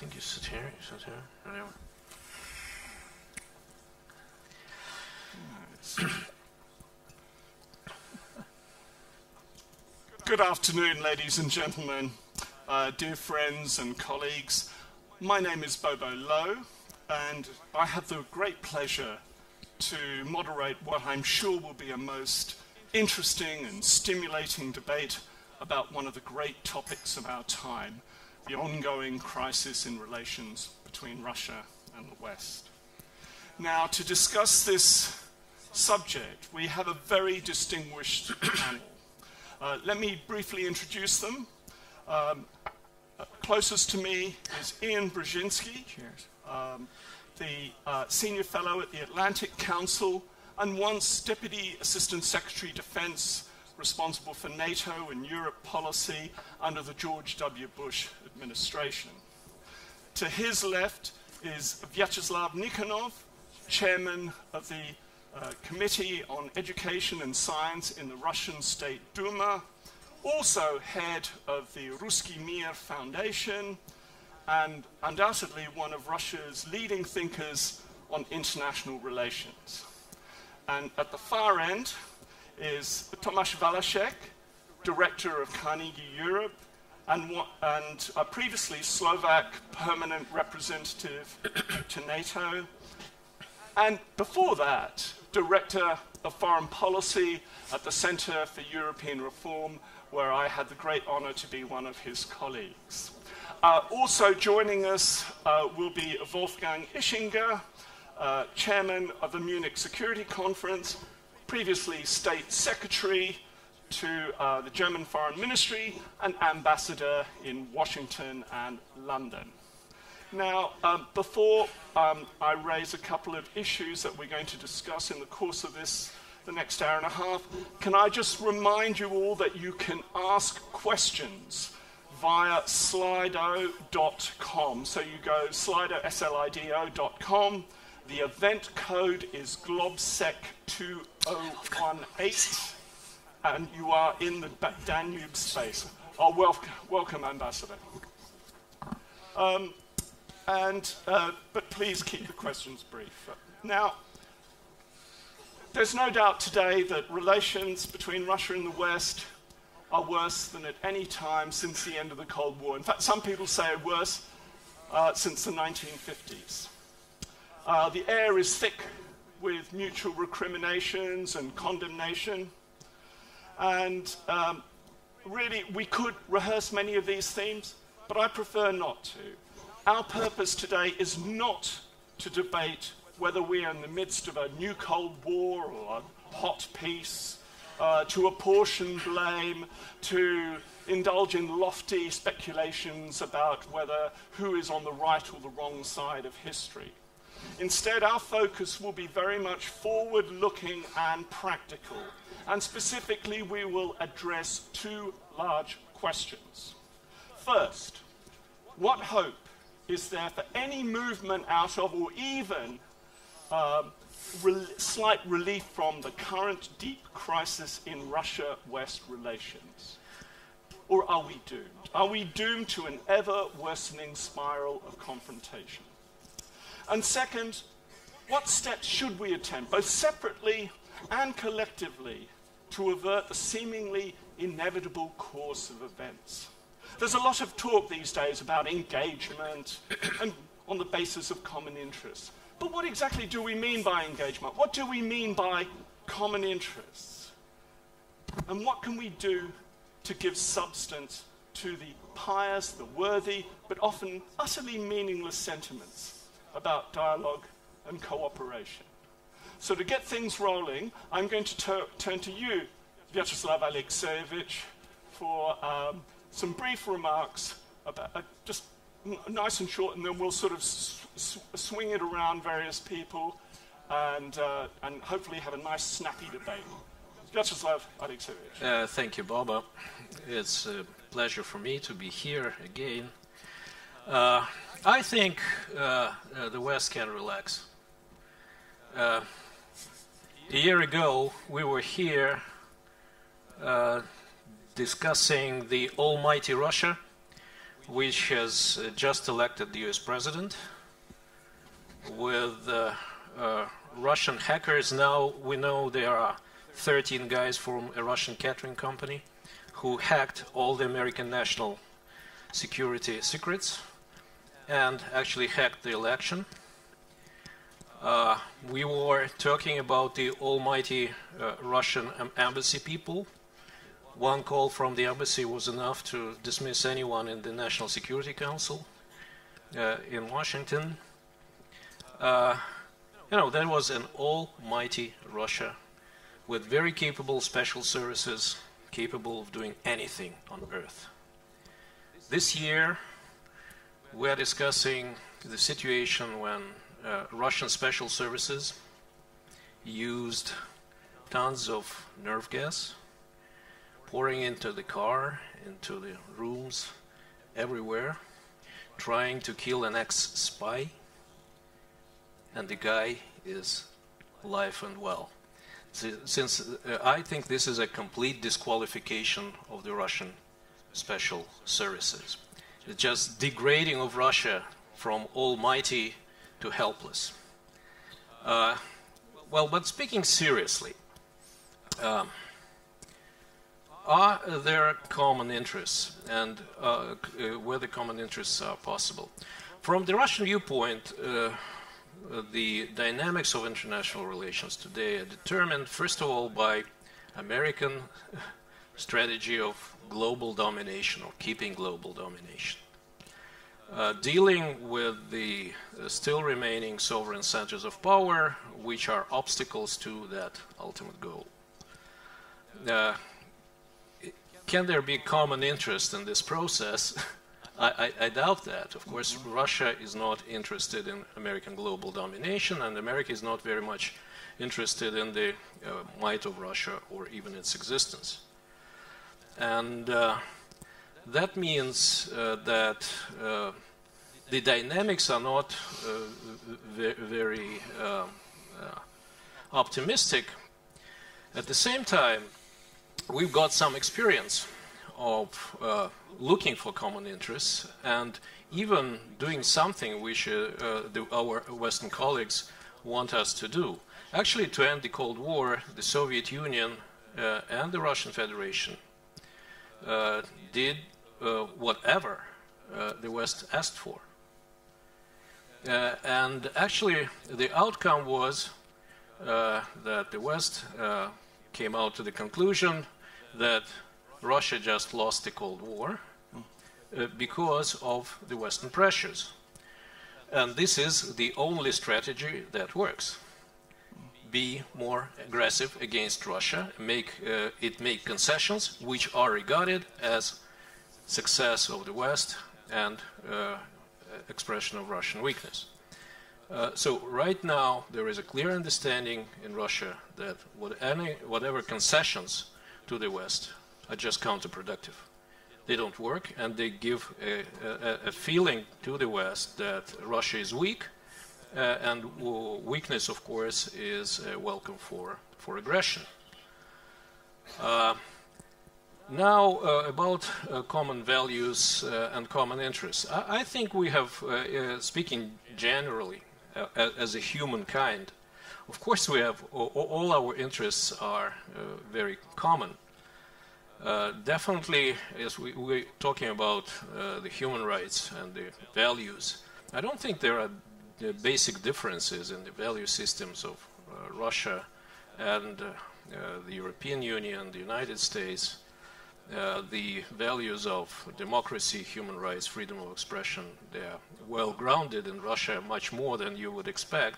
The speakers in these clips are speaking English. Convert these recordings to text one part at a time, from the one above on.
think you sit here, anyway. Good afternoon, ladies and gentlemen, dear friends and colleagues. My name is Bobo Lowe, and I have the great pleasure to moderate what I'm sure will be a most interesting and stimulating debate about one of the great topics of our time, the ongoing crisis in relations between Russia and the West. Now, to discuss this subject, we have a very distinguished panel. Let me briefly introduce them. Closest to me is Ian Brzezinski, the Senior Fellow at the Atlantic Council and once Deputy Assistant Secretary Defense responsible for NATO and Europe policy under the George W. Bush administration. To his left is Vyacheslav Nikonov, Chairman of the Committee on Education and Science in the Russian State Duma, also head of the Ruski Mir Foundation, and undoubtedly one of Russia's leading thinkers on international relations. And at the far end is Tomasz Walaszek, Director of Carnegie Europe, and previously Slovak Permanent Representative to NATO, and before that, Director of Foreign Policy at the Center for European Reform, where I had the great honor to be one of his colleagues. Also joining us will be Wolfgang Ischinger, Chairman of the Munich Security Conference, previously State Secretary to the German Foreign Ministry and Ambassador in Washington and London. Now, before I raise a couple of issues that we're going to discuss in the course of the next hour and a half, can I just remind you all that you can ask questions via slido.com. So you go slido, slido.com. The event code is GLOBSEC 2018, and you are in the Danube space. Oh, welcome, Ambassador. But please keep the questions brief. Now, there's no doubt today that relations between Russia and the West are worse than at any time since the end of the Cold War. In fact, some people say worse since the 1950s. The air is thick with mutual recriminations and condemnation. And really, we could rehearse many of these themes, but I prefer not to. Our purpose today is not to debate whether we are in the midst of a new Cold War or a hot peace, to apportion blame, to indulge in lofty speculations about who is on the right or the wrong side of history. Instead, our focus will be very much forward-looking and practical. And specifically, we will address two large questions. First, what hope is there for any movement out of, or even slight relief from, the current deep crisis in Russia-West relations? Or are we doomed? Are we doomed to an ever-worsening spiral of confrontation? And second, what steps should we attempt, both separately and collectively, to avert the seemingly inevitable course of events? There's a lot of talk these days about engagement and on the basis of common interests. But what exactly do we mean by engagement? What do we mean by common interests? And what can we do to give substance to the pious, the worthy, but often utterly meaningless sentiments about dialogue and cooperation? So to get things rolling, I'm going to turn to you, Vyacheslav Alexeyevich, for some brief remarks about just nice and short, and then we'll sort of swing it around various people and hopefully have a nice, snappy debate. Vyacheslav Alexeyevich. Thank you, Bobo. It's a pleasure for me to be here again. I think the West can relax. A year ago, we were here discussing the almighty Russia, which has just elected the US president, with Russian hackers. Now we know there are 13 guys from a Russian catering company who hacked all the American national security secrets and actually hacked the election. We were talking about the almighty Russian embassy people. One call from the embassy was enough to dismiss anyone in the National Security Council in Washington. That was an almighty Russia with very capable special services capable of doing anything on earth. This year, we are discussing the situation when Russian special services used tons of nerve gas, pouring into the car, into the rooms, everywhere, trying to kill an ex-spy, and the guy is alive and well. Since I think this is a complete disqualification of the Russian special services. It's just degrading of Russia from almighty to helpless. But speaking seriously, are there common interests, and where the common interests are possible? From the Russian viewpoint, the dynamics of international relations today are determined, first of all, by American strategy of global domination or keeping global domination. Dealing with the still remaining sovereign centers of power, which are obstacles to that ultimate goal. Can there be common interest in this process? I doubt that. Of course, Russia is not interested in American global domination, and America is not very much interested in the might of Russia or even its existence. And that means that the dynamics are not very optimistic. At the same time, we've got some experience of looking for common interests and even doing something which our Western colleagues want us to do. Actually, to end the Cold War, the Soviet Union and the Russian Federation did whatever the West asked for. And actually, the outcome was that the West came out to the conclusion that Russia just lost the Cold War because of the Western pressures. And this is the only strategy that works. Be more aggressive against Russia, make concessions which are regarded as success of the West and expression of Russian weakness. So right now there is a clear understanding in Russia that whatever concessions to the West are just counterproductive. They don't work, and they give a feeling to the West that Russia is weak, and weakness, of course, is welcome for aggression. Now, about common values and common interests. I think we have, speaking generally, as a humankind, of course we have, all our interests are very common. Definitely, as we're talking about the human rights and the values, I don't think there are basic differences in the value systems of Russia and the European Union, the United States. The values of democracy, human rights, freedom of expression, they are well grounded in Russia, much more than you would expect.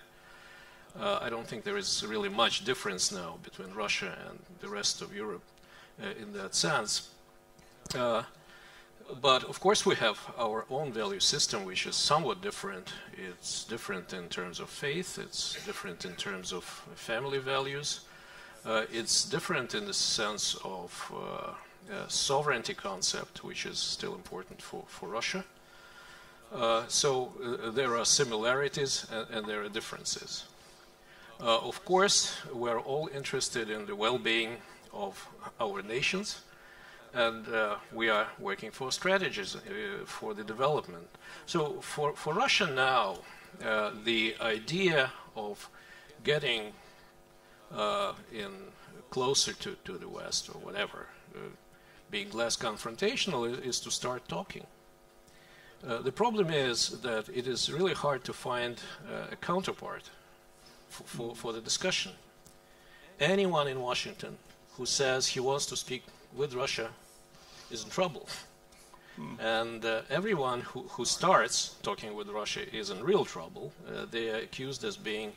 I don't think there is really much difference now between Russia and the rest of Europe in that sense. But of course we have our own value system, which is somewhat different. It's different in terms of faith, it's different in terms of family values, it's different in the sense of sovereignty concept, which is still important for Russia. So there are similarities and there are differences. Of course, we're all interested in the well-being of our nations, and we are working for strategies for the development. So for Russia now, the idea of getting closer to the West or whatever, being less confrontational, is to start talking. The problem is that it is really hard to find a counterpart for the discussion. Anyone in Washington who says he wants to speak with Russia is in trouble. And everyone who starts talking with Russia is in real trouble. They are accused as being,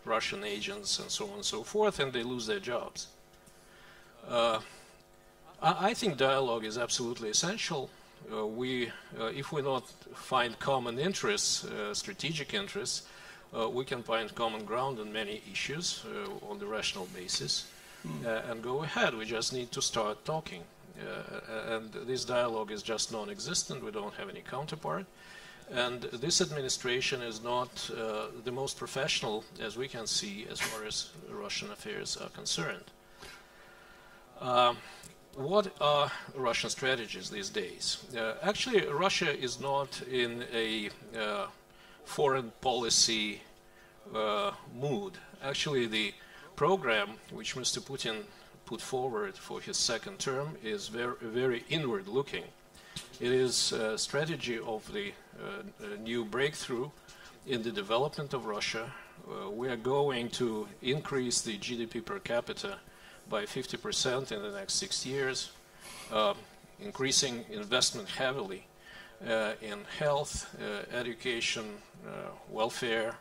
Russian agents and so on and so forth, and they lose their jobs. I think dialogue is absolutely essential. If we not find common interests, strategic interests, we can find common ground on many issues on the rational basis and go ahead. We just need to start talking. And this dialogue is just non-existent. We don't have any counterpart. And this administration is not the most professional, as we can see, as far as Russian affairs are concerned. What are Russian strategies these days? Actually, Russia is not in a foreign policy mood. Actually, the program which Mr. Putin put forward for his second term is very inward-looking. It is a strategy of the new breakthrough in the development of Russia. We are going to increase the GDP per capita by 50% in the next 6 years, increasing investment heavily in health, education, welfare,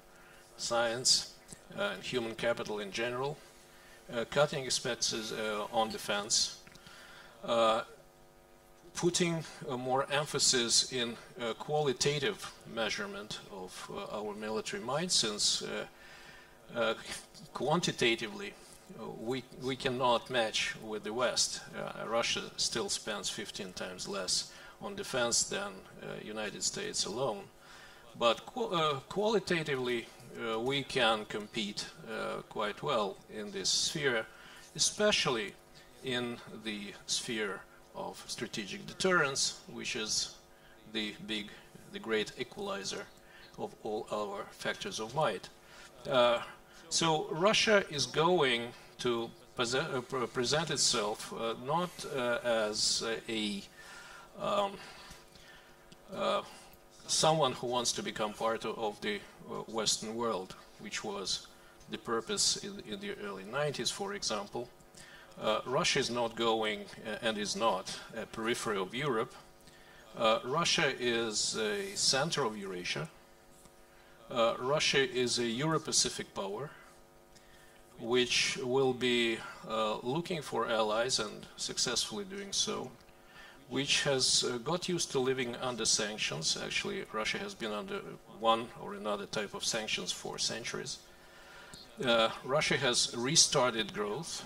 science, and human capital in general, cutting expenses on defense, putting more emphasis in qualitative measurement of our military might, since quantitatively we cannot match with the West. Russia still spends 15 times less on defense than United States alone. But qualitatively, we can compete quite well in this sphere, especially in the sphere of strategic deterrence, which is the great equalizer of all our factors of might. So Russia is going to present itself not as someone who wants to become part of the Western world, which was the purpose in the early 90s, for example. Russia is not going and is not a periphery of Europe. Russia is a center of Eurasia. Russia is a Euro-Pacific power, which will be looking for allies and successfully doing so, which has got used to living under sanctions. Actually, Russia has been under one or another type of sanctions for centuries. Russia has restarted growth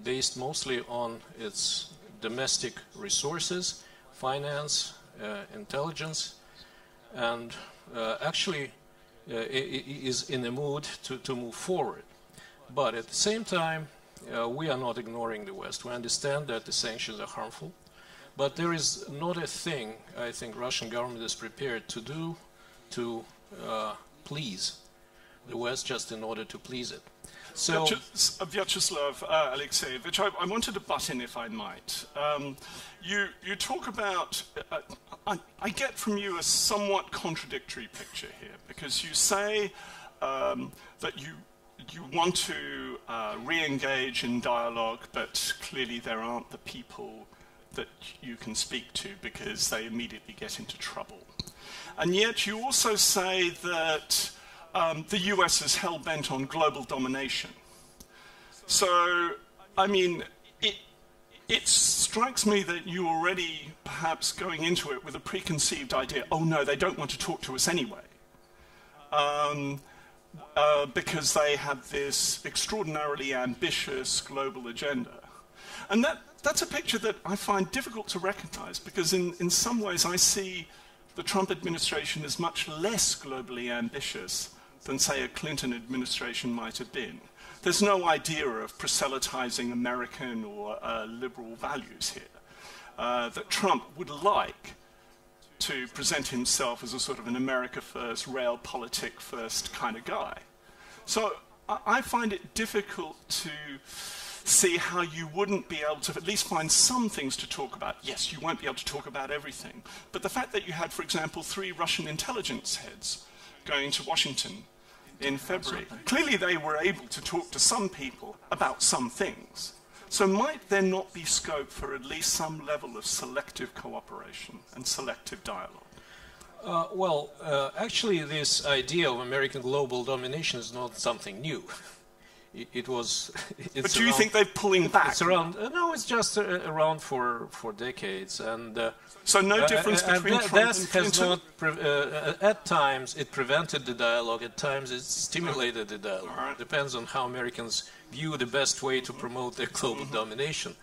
based mostly on its domestic resources, finance, intelligence, and actually is in a mood to move forward. But at the same time, we are not ignoring the West. We understand that the sanctions are harmful, but there is not a thing I think Russian government is prepared to do to please the West just in order to please it. So, Vyacheslav Alexeyevich, I wanted to butt in, if I might. You talk about, I get from you a somewhat contradictory picture here, because you say that you want to re-engage in dialogue, but clearly there aren't the people that you can speak to because they immediately get into trouble. And yet you also say that the US is hell-bent on global domination. So, I mean, it strikes me that you're already perhaps going into it with a preconceived idea, oh no, they don't want to talk to us anyway. Because they have this extraordinarily ambitious global agenda. And that's a picture that I find difficult to recognize, because in some ways I see the Trump administration as much less globally ambitious than, say, a Clinton administration might have been. There's no idea of proselytizing American or liberal values here. that Trump would like to present himself as a sort of an America first, realpolitik first kind of guy. So I find it difficult to see how you wouldn't be able to at least find some things to talk about. Yes, you won't be able to talk about everything, but the fact that you had, for example, 3 Russian intelligence heads going to Washington in February, clearly they were able to talk to some people about some things. So might there not be scope for at least some level of selective cooperation and selective dialogue? Actually, this idea of American global domination is not something new. It was. But do you think they're pulling back? It's around. No, it's just around for decades, and so no difference between Trump and Clinton. At times it prevented the dialogue. At times it stimulated the dialogue. Right. Depends on how Americans view the best way to promote their global domination,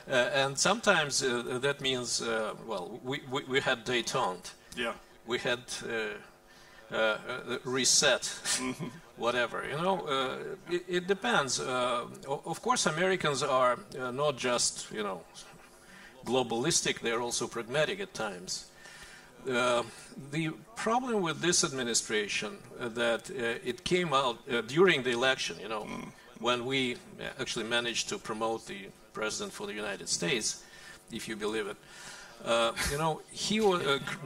and sometimes that means we had détente. Yeah. We had reset. Whatever, you know, it depends. Of course, Americans are not just, you know, globalistic, they're also pragmatic at times. The problem with this administration that it came out during the election, you know, when we actually managed to promote the president for the United States, if you believe it. You know,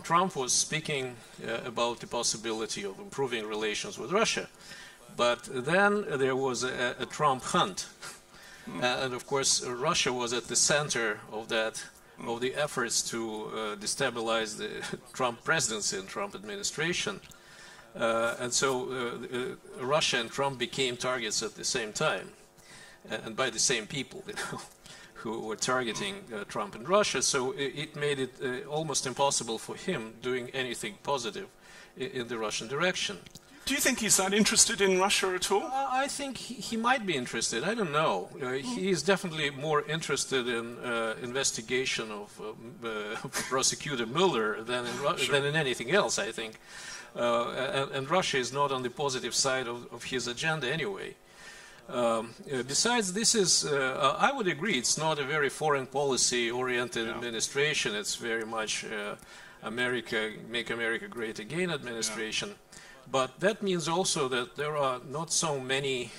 Trump was speaking about the possibility of improving relations with Russia. But then there was a Trump hunt. And of course, Russia was at the center of that, of the efforts to destabilize the Trump presidency and Trump administration. And so Russia and Trump became targets at the same time, and by the same people, you know, who were targeting Trump and Russia. So it made it almost impossible for him doing anything positive in the Russian direction. Do you think he's that interested in Russia at all? I think he might be interested. I don't know. He is definitely more interested in investigation of Prosecutor Mueller than in anything else, I think. And Russia is not on the positive side of his agenda anyway. Besides, this is, I would agree, it's not a very foreign policy-oriented administration. It's very much Make America Great Again administration. But that means also that there are not so many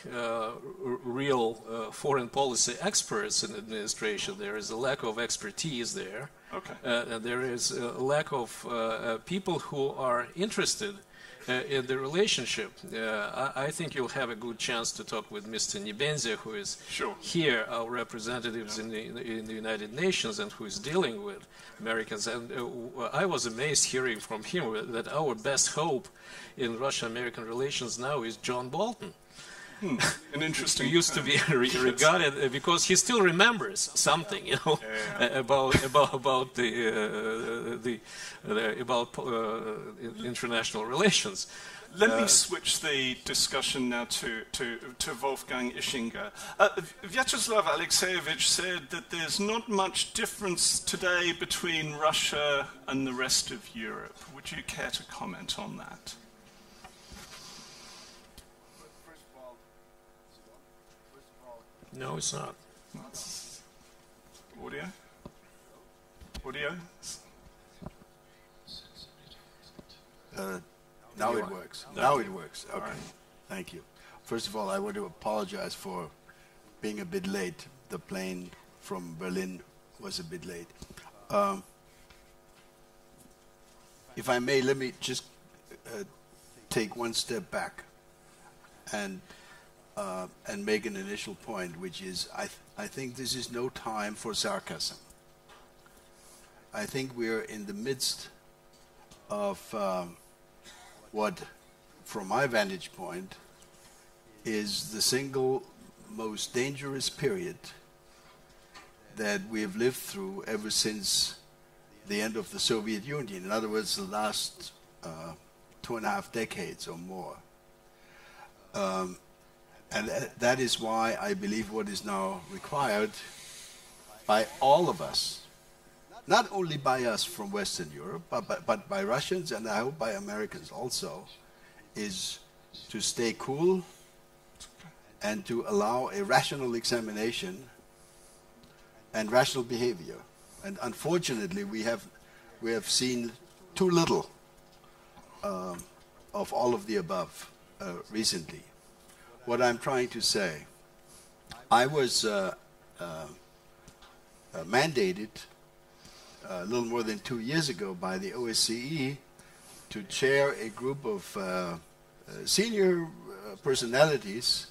real foreign policy experts in administration. There is a lack of expertise there. Okay. And there is a lack of people who are interested in the relationship. I think you'll have a good chance to talk with Mr. Nebenzia, who is here, our representatives in the United Nations, and who is dealing with Americans. And I was amazed hearing from him that our best hope in Russian-American relations now is John Bolton. An interesting. Who used to be regarded because he still remembers something, you know, about international relations. Let me switch the discussion now to Wolfgang Ischinger. Vyacheslav Alexeyevich said that there's not much difference today between Russia and the rest of Europe. Would you care to comment on that? No, it's not. Audio? Audio? Now it works. Now it works. Okay. Right. Thank you. First of all, I want to apologize for being a bit late. The plane from Berlin was a bit late. If I may, let me just take one step back and make an initial point, which is I think this is no time for sarcasm. I think we're in the midst of what, from my vantage point, is the single most dangerous period that we have lived through ever since the end of the Soviet Union. In other words, the last 2.5 decades or more. And that is why I believe what is now required by all of us, not only by us from Western Europe, but by Russians and I hope by Americans also, is to stay cool and to allow a rational examination and rational behavior. And unfortunately, we have seen too little of all of the above recently. What I'm trying to say, I was mandated a little more than 2 years ago by the OSCE to chair a group of senior personalities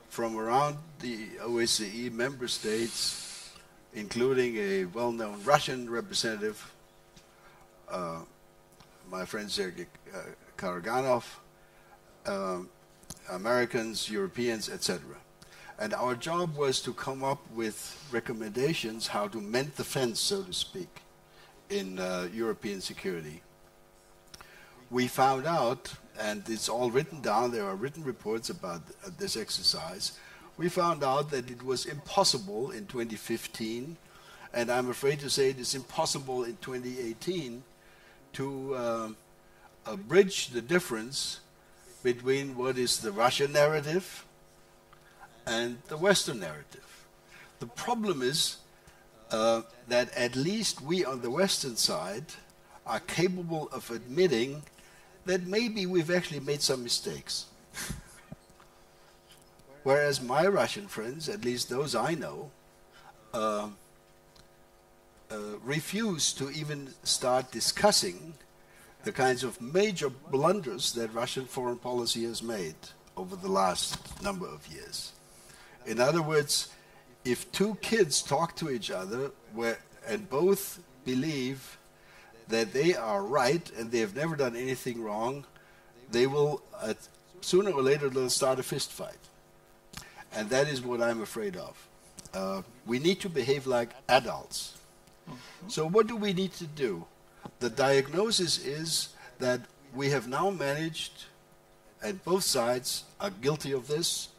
from around the OSCE member states, including a well-known Russian representative, my friend Sergei Karaganov, Americans, Europeans, etc. And our job was to come up with recommendations how to mend the fence, so to speak, in European security. We found out, and it's all written down, there are written reports about this exercise, we found out that it was impossible in 2015, and I'm afraid to say it is impossible in 2018, to bridge the difference between what is the Russian narrative and the Western narrative. The problem is that at least we on the Western side are capable of admitting that maybe we've actually made some mistakes. Whereas my Russian friends, at least those I know, refuse to even start discussing the kinds of major blunders that Russian foreign policy has made over the last number of years. In other words, if two kids talk to each other and both believe that they are right and they have never done anything wrong, they will, sooner or later, they'll start a fist fight. And that is what I'm afraid of. We need to behave like adults. So what do we need to do? The diagnosis is that we have now managed, and both sides are guilty of this.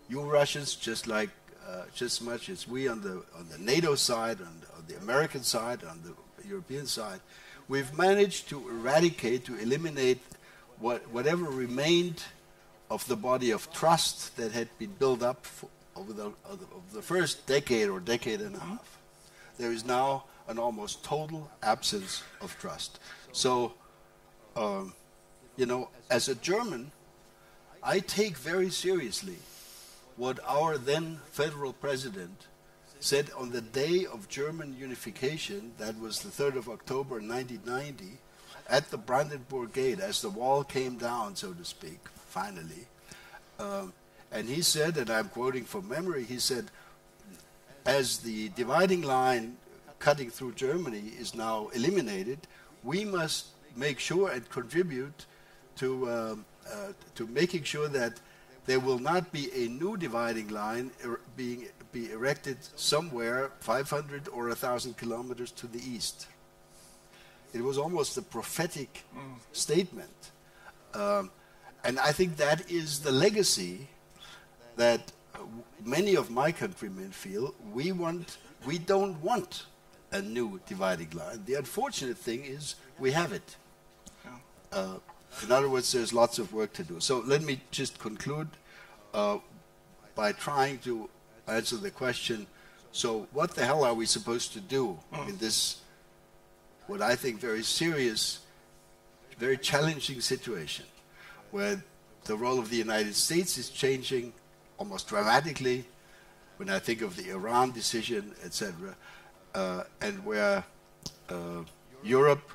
You Russians, just as much as we on the NATO side, on the American side, on the European side, we've managed to eradicate, to eliminate whatever remained of the body of trust that had been built up over the first decade or decade and a half. There is now an almost total absence of trust. So, as a German, I take very seriously what our then federal president said on the day of German unification, that was the 3rd of October 1990, at the Brandenburg Gate, as the wall came down, so to speak, finally. And he said, and I'm quoting from memory, he said, as the dividing line cutting through Germany is now eliminated, we must make sure and contribute to making sure that there will not be a new dividing line be erected somewhere 500 or 1,000 kilometers to the east. It was almost a prophetic statement. And I think that is the legacy that many of my countrymen feel. We don't want a new dividing line. The unfortunate thing is we have it. In other words, there's lots of work to do. So let me just conclude by trying to answer the question, so what the hell are we supposed to do in this, what I think, very serious, very challenging situation, where the role of the United States is changing almost dramatically, when I think of the Iran decision, etc., and where Europe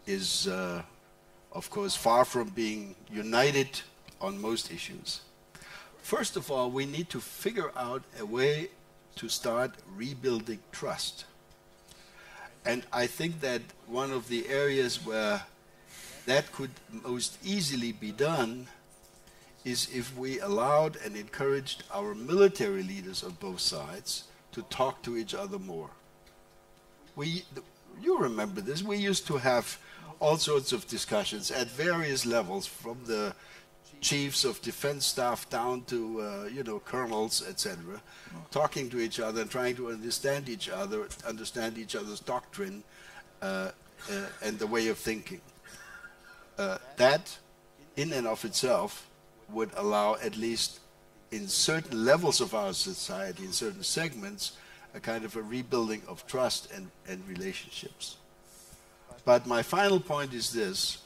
is, of course, far from being united on most issues. First of all, we need to figure out a way to start rebuilding trust. And I think that one of the areas where that could most easily be done is if we allowed and encouraged our military leaders on both sides to talk to each other more. You remember this, we used to have all sorts of discussions at various levels, from the chiefs of defense staff down to colonels, etc., talking to each other and trying to understand each other's doctrine and the way of thinking. That, in and of itself, would allow, at least in certain levels of our society, in certain segments, a kind of a rebuilding of trust and relationships. But my final point is this.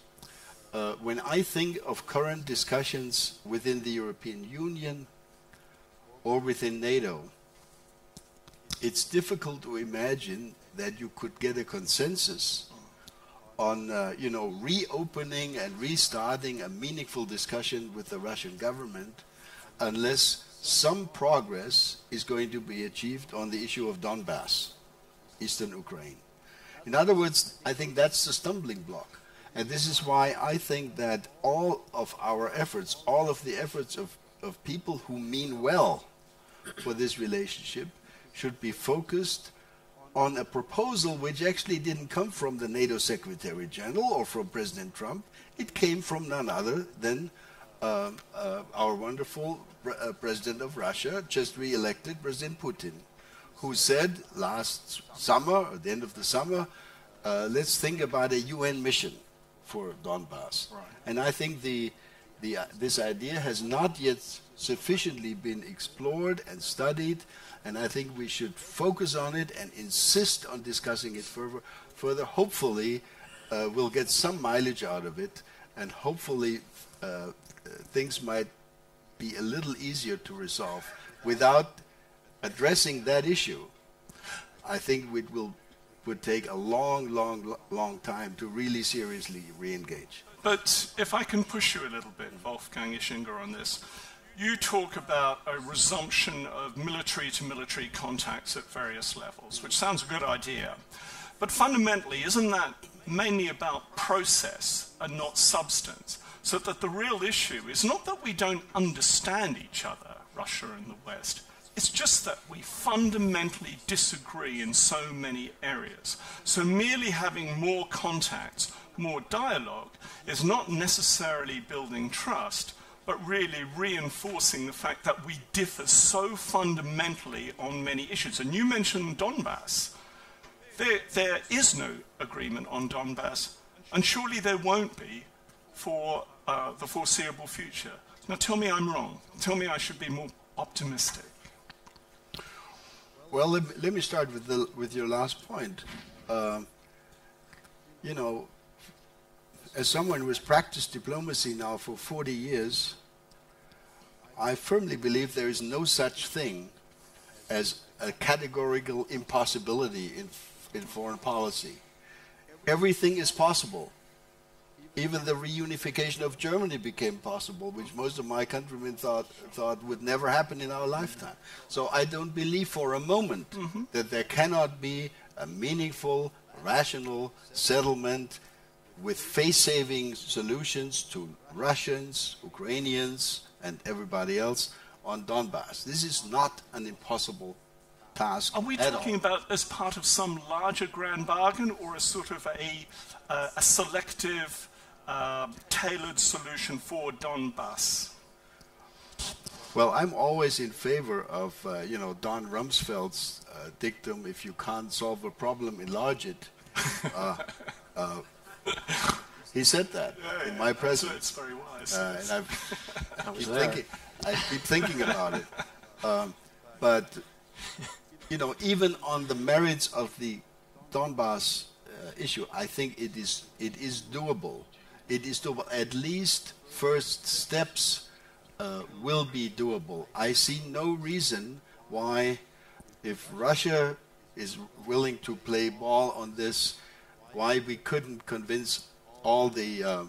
When I think of current discussions within the European Union or within NATO, it's difficult to imagine that you could get a consensus on reopening and restarting a meaningful discussion with the Russian government unless some progress is going to be achieved on the issue of Donbass, eastern Ukraine. In other words, I think that's the stumbling block. And this is why I think that all of our efforts, all of the efforts of people who mean well for this relationship should be focused on a proposal which actually didn't come from the NATO Secretary General or from President Trump. It came from none other than our wonderful President of Russia, just re-elected President Putin, who said last summer, at the end of the summer, let's think about a UN mission for Donbass. Right. And I think this idea has not yet sufficiently been explored and studied, and I think we should focus on it and insist on discussing it further. Hopefully, we'll get some mileage out of it, and hopefully things might be a little easier to resolve without addressing that issue. I think it would take a long time to really seriously re-engage. But if I can push you a little bit, Wolfgang Ischinger, on this, you talk about a resumption of military-to-military contacts at various levels, which sounds a good idea. But fundamentally, isn't that mainly about process and not substance? So that the real issue is not that we don't understand each other, Russia and the West, it's just that we fundamentally disagree in so many areas. So merely having more contacts, more dialogue, is not necessarily building trust, but really reinforcing the fact that we differ so fundamentally on many issues. And you mentioned Donbass. There is no agreement on Donbass, and surely there won't be for the foreseeable future. Now tell me I'm wrong. Tell me I should be more optimistic. Well, let me start with your last point. As someone who has practiced diplomacy now for 40 years, I firmly believe there is no such thing as a categorical impossibility in foreign policy. Everything is possible. Even the reunification of Germany became possible, which most of my countrymen thought would never happen in our lifetime. So I don't believe for a moment that there cannot be a meaningful, rational settlement with face-saving solutions to Russians, Ukrainians, and everybody else on Donbass. This is not an impossible task. Are we talking about as part of some larger grand bargain, or as sort of a selective, tailored solution for Donbass? Well, I'm always in favor of, Don Rumsfeld's dictum: if you can't solve a problem, enlarge it. He said that in my presence. It's very wise. And I keep thinking about it. But even on the merits of the Donbass issue, I think it is doable. It is doable. At least first steps will be doable. I see no reason why, if Russia is willing to play ball on this, why we couldn't convince all the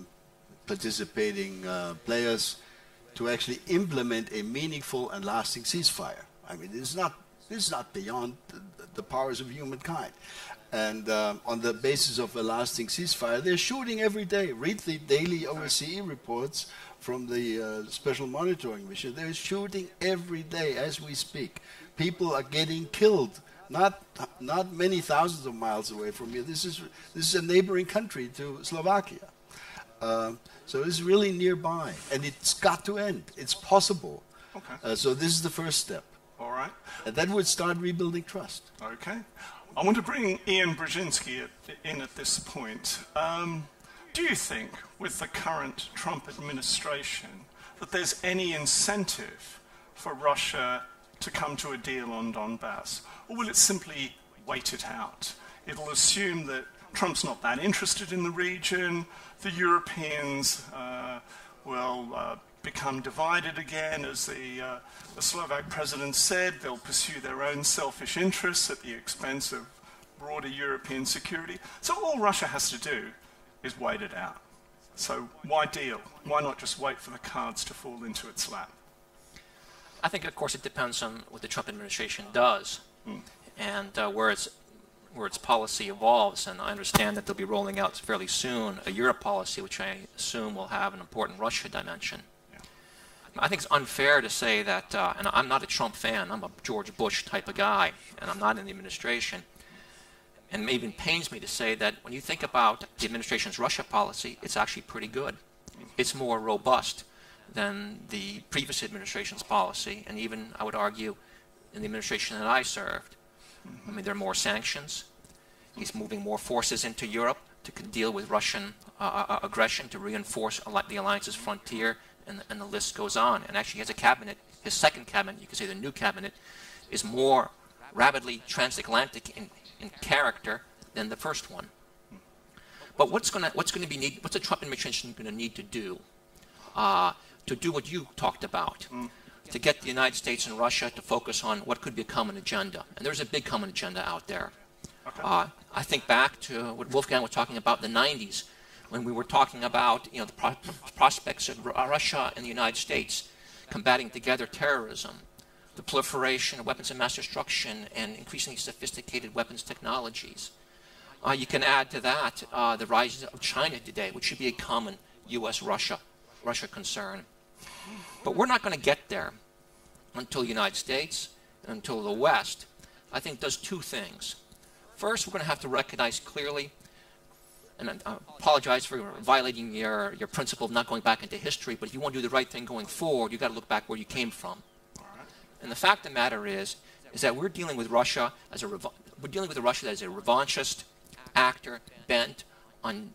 participating players to actually implement a meaningful and lasting ceasefire. I mean, this is not beyond the powers of humankind. And on the basis of a lasting ceasefire, they're shooting every day. Read the daily OSCE reports from the Special Monitoring Mission. They're shooting every day as we speak. People are getting killed, not many thousands of miles away from here. This is a neighboring country to Slovakia. So it's really nearby, and it's got to end. It's possible. Okay. So this is the first step. All right. And that would start rebuilding trust. Okay. I want to bring Ian Brzezinski in at this point. Do you think, with the current Trump administration, that there's any incentive for Russia to come to a deal on Donbass? or will it simply wait it out? It'll assume that Trump's not that interested in the region, the Europeans will become divided again, as the Slovak president said. They'll pursue their own selfish interests at the expense of broader European security. So all Russia has to do is wait it out. So why deal? Why not just wait for the cards to fall into its lap? I think, of course, it depends on what the Trump administration does and where its policy evolves. And I understand that they'll be rolling out fairly soon a Europe policy, which I assume will have an important Russia dimension. Yeah. I think it's unfair to say that, and I'm not a Trump fan, I'm a George Bush type of guy, and I'm not in the administration. And it even pains me to say that when you think about the administration's Russia policy, it's actually pretty good. It's more robust than the previous administration's policy, and even, I would argue, in the administration that I served. I mean, there are more sanctions. He's moving more forces into Europe to deal with Russian aggression, to reinforce the alliance's frontier, and the list goes on. And actually, he has a cabinet, his second cabinet, you could say the new cabinet, is more rapidly transatlantic in character than the first one. But what's the Trump administration going to need to do what you talked about, to get the United States and Russia to focus on what could be a common agenda? And there's a big common agenda out there. Okay. I think back to what Wolfgang was talking about in the 90s, when we were talking about the prospects of Russia and the United States combating together terrorism, the proliferation of weapons of mass destruction, and increasingly sophisticated weapons technologies. You can add to that the rise of China today, which should be a common U.S.-Russia concern. But we're not going to get there until the United States, until the West, I think, does two things. First, we're going to have to recognize clearly, and I apologize for violating your principle of not going back into history, but if you want to do the right thing going forward, you've got to look back where you came from. And the fact of the matter is that we're dealing with Russia as a revanchist actor bent on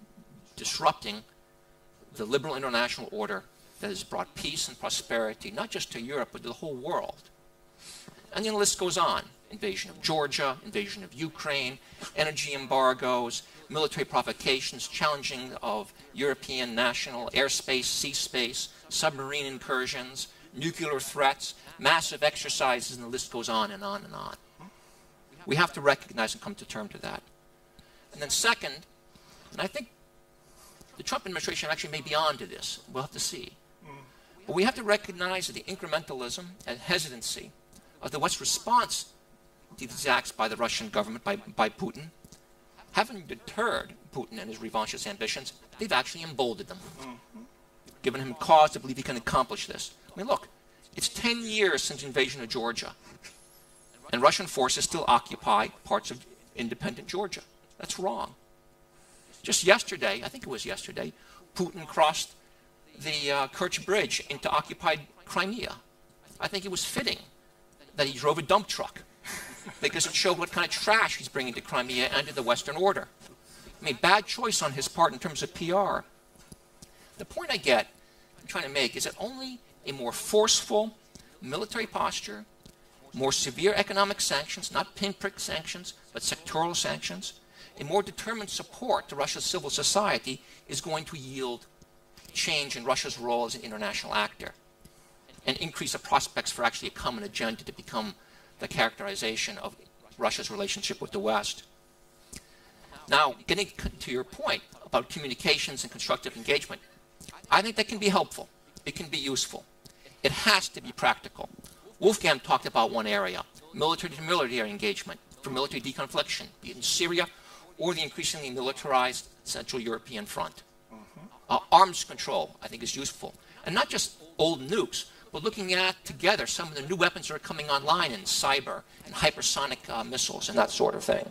disrupting the liberal international order that has brought peace and prosperity, not just to Europe, but to the whole world. And the list goes on. Invasion of Georgia, invasion of Ukraine, energy embargoes, military provocations, challenging of European national airspace, sea space, submarine incursions, nuclear threats, massive exercises, and the list goes on and on and on. We have to recognize and come to terms with that. And then second, and I think the Trump administration actually may be on to this. We'll have to see. But we have to recognize that the incrementalism and hesitancy of the West's response to these acts by the Russian government, by Putin, haven't deterred Putin and his revanchist ambitions. They've actually emboldened them, given him cause to believe he can accomplish this. I mean, look, it's 10 years since the invasion of Georgia, and Russian forces still occupy parts of independent Georgia. That's wrong. Just yesterday, I think it was yesterday, Putin crossed the Kerch Bridge into occupied Crimea. I think it was fitting that he drove a dump truck because it showed what kind of trash he's bringing to Crimea and to the Western order. I mean, bad choice on his part in terms of PR. The point I'm trying to make is that only a more forceful military posture, more severe economic sanctions, not pinprick sanctions, but sectoral sanctions, a more determined support to Russia's civil society is going to yield change in Russia's role as an international actor and increase the prospects for actually a common agenda to become the characterization of Russia's relationship with the West. Now, getting to your point about communications and constructive engagement, I think that can be helpful. It can be useful. It has to be practical. Wolfgang talked about one area, military-to-military engagement for military deconfliction, be it in Syria or the increasingly militarized Central European front. Arms control, I think, is useful. And not just old nukes, but looking at together some of the new weapons that are coming online in cyber and hypersonic missiles and that sort of thing.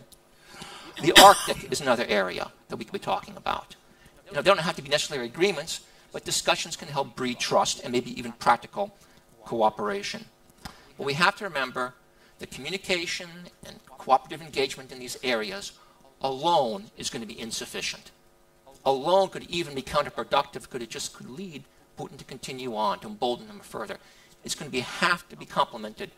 The Arctic is another area that we could be talking about. They don't have to be necessarily agreements, but discussions can help breed trust and maybe even practical cooperation. But we have to remember that communication and cooperative engagement in these areas alone is going to be insufficient. Alone could even be counterproductive, could lead Putin to continue on, to embolden him further. It's going to have to be complemented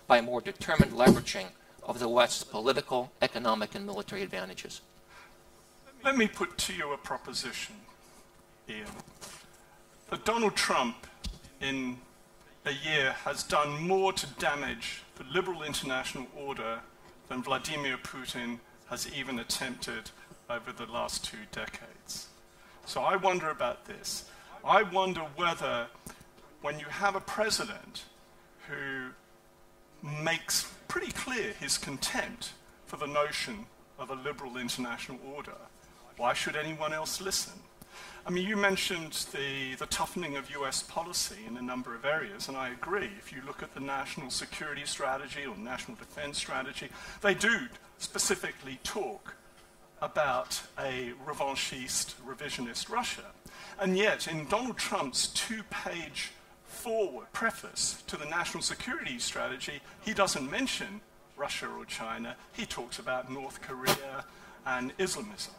by a more determined leveraging of the West's political, economic, and military advantages. Let me put to you a proposition, Ian. That Donald Trump, in a year, has done more to damage the liberal international order than Vladimir Putin has even attempted over the last 2 decades. So I wonder about this. I wonder whether, when you have a president who makes pretty clear his contempt for the notion of a liberal international order, why should anyone else listen? I mean, you mentioned the toughening of US policy in a number of areas, and I agree. If you look at the national security strategy or national defense strategy, they do specifically talk about a revanchist, revisionist Russia. And yet, in Donald Trump's 2-page forward preface to the national security strategy, he doesn't mention Russia or China. He talks about North Korea and Islamism.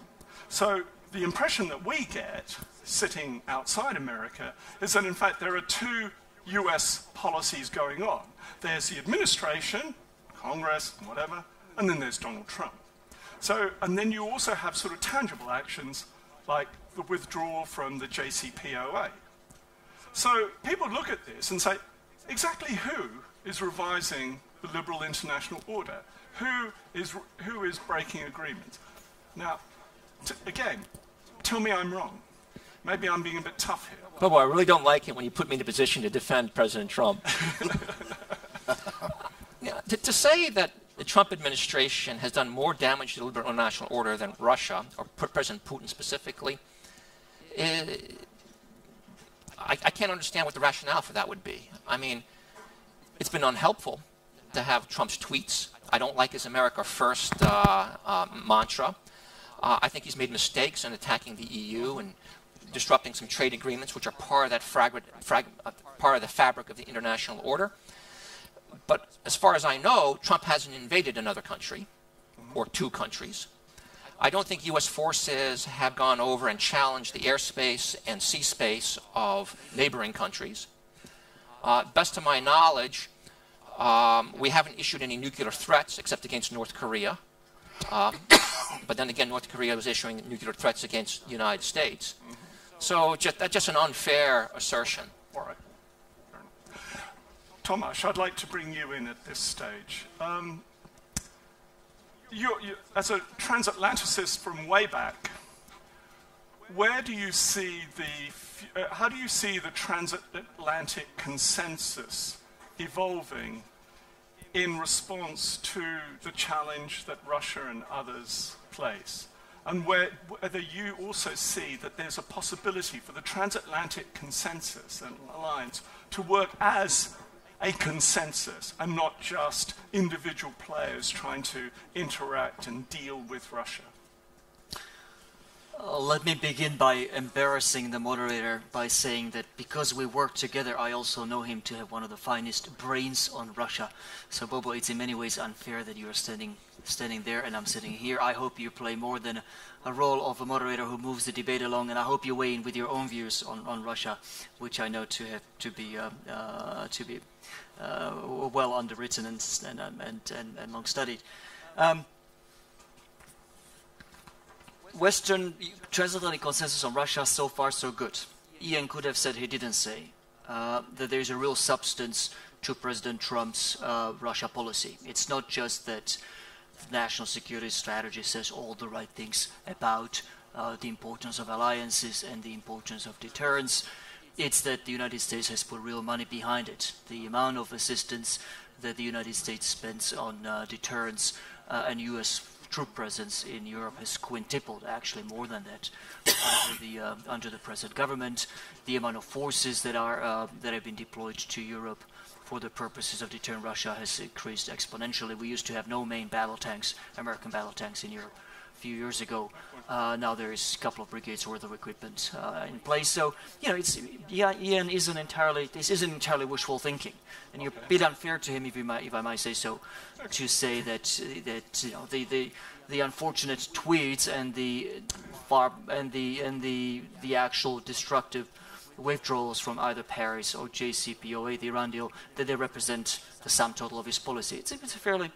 So the impression that we get, sitting outside America, is that in fact there are 2 US policies going on. There's the administration, Congress, whatever, and then there's Donald Trump. So, and then you also have sort of tangible actions like the withdrawal from the JCPOA. So people look at this and say, exactly who is revising the liberal international order? Who is breaking agreements? Now, again, tell me I'm wrong. Maybe I'm being a bit tough here. Bobo, I really don't like it when you put me in a position to defend President Trump. To say that the Trump administration has done more damage to the liberal international order than Russia, or President Putin specifically, I can't understand what the rationale for that would be. I mean, it's been unhelpful to have Trump's tweets. I don't like his America First mantra. I think he's made mistakes in attacking the EU and disrupting some trade agreements, which are part of that part of the fabric of the international order. But as far as I know, Trump hasn't invaded another country or 2 countries. I don't think U.S. forces have gone over and challenged the airspace and sea space of neighboring countries. Best to my knowledge, we haven't issued any nuclear threats except against North Korea. But then again, North Korea was issuing nuclear threats against the United States. So that's just an unfair assertion. All right. Tomasz, I'd like to bring you in at this stage. As a transatlanticist from way back, where do you see how do you see the transatlantic consensus evolving in response to the challenge that Russia and others place? And whether you also see that there's a possibility for the transatlantic consensus and alliance to work as a consensus and not just individual players trying to interact and deal with Russia? Let me begin by embarrassing the moderator by saying that because we work together, I also know him to have one of the finest brains on Russia. So, Bobo, it's in many ways unfair that you are standing there and I'm sitting here. I hope you play more than a role of a moderator who moves the debate along, and I hope you weigh in with your own views on Russia, which I know to be well underwritten and long studied. Western transatlantic consensus on Russia, so far so good. Ian could have said, he didn't say, that there's a real substance to President Trump's Russia policy. It's not just that the national security strategy says all the right things about the importance of alliances and the importance of deterrence. It's that the United States has put real money behind it. The amount of assistance that the United States spends on deterrence and U.S. troop presence in Europe has quintupled, actually more than that, under the present government. The amount of forces that have been deployed to Europe for the purposes of deterring Russia has increased exponentially. We used to have no main battle tanks, American battle tanks in Europe a few years ago. Now there is a couple of brigades worth of equipment in place. So, Ian isn't entirely wishful thinking, and you're a bit unfair to him, if I might say so, to say that the unfortunate tweets and the actual destructive withdrawals from either Paris or JCPOA, the Iran deal, that they represent the sum total of his policy. It's a fairly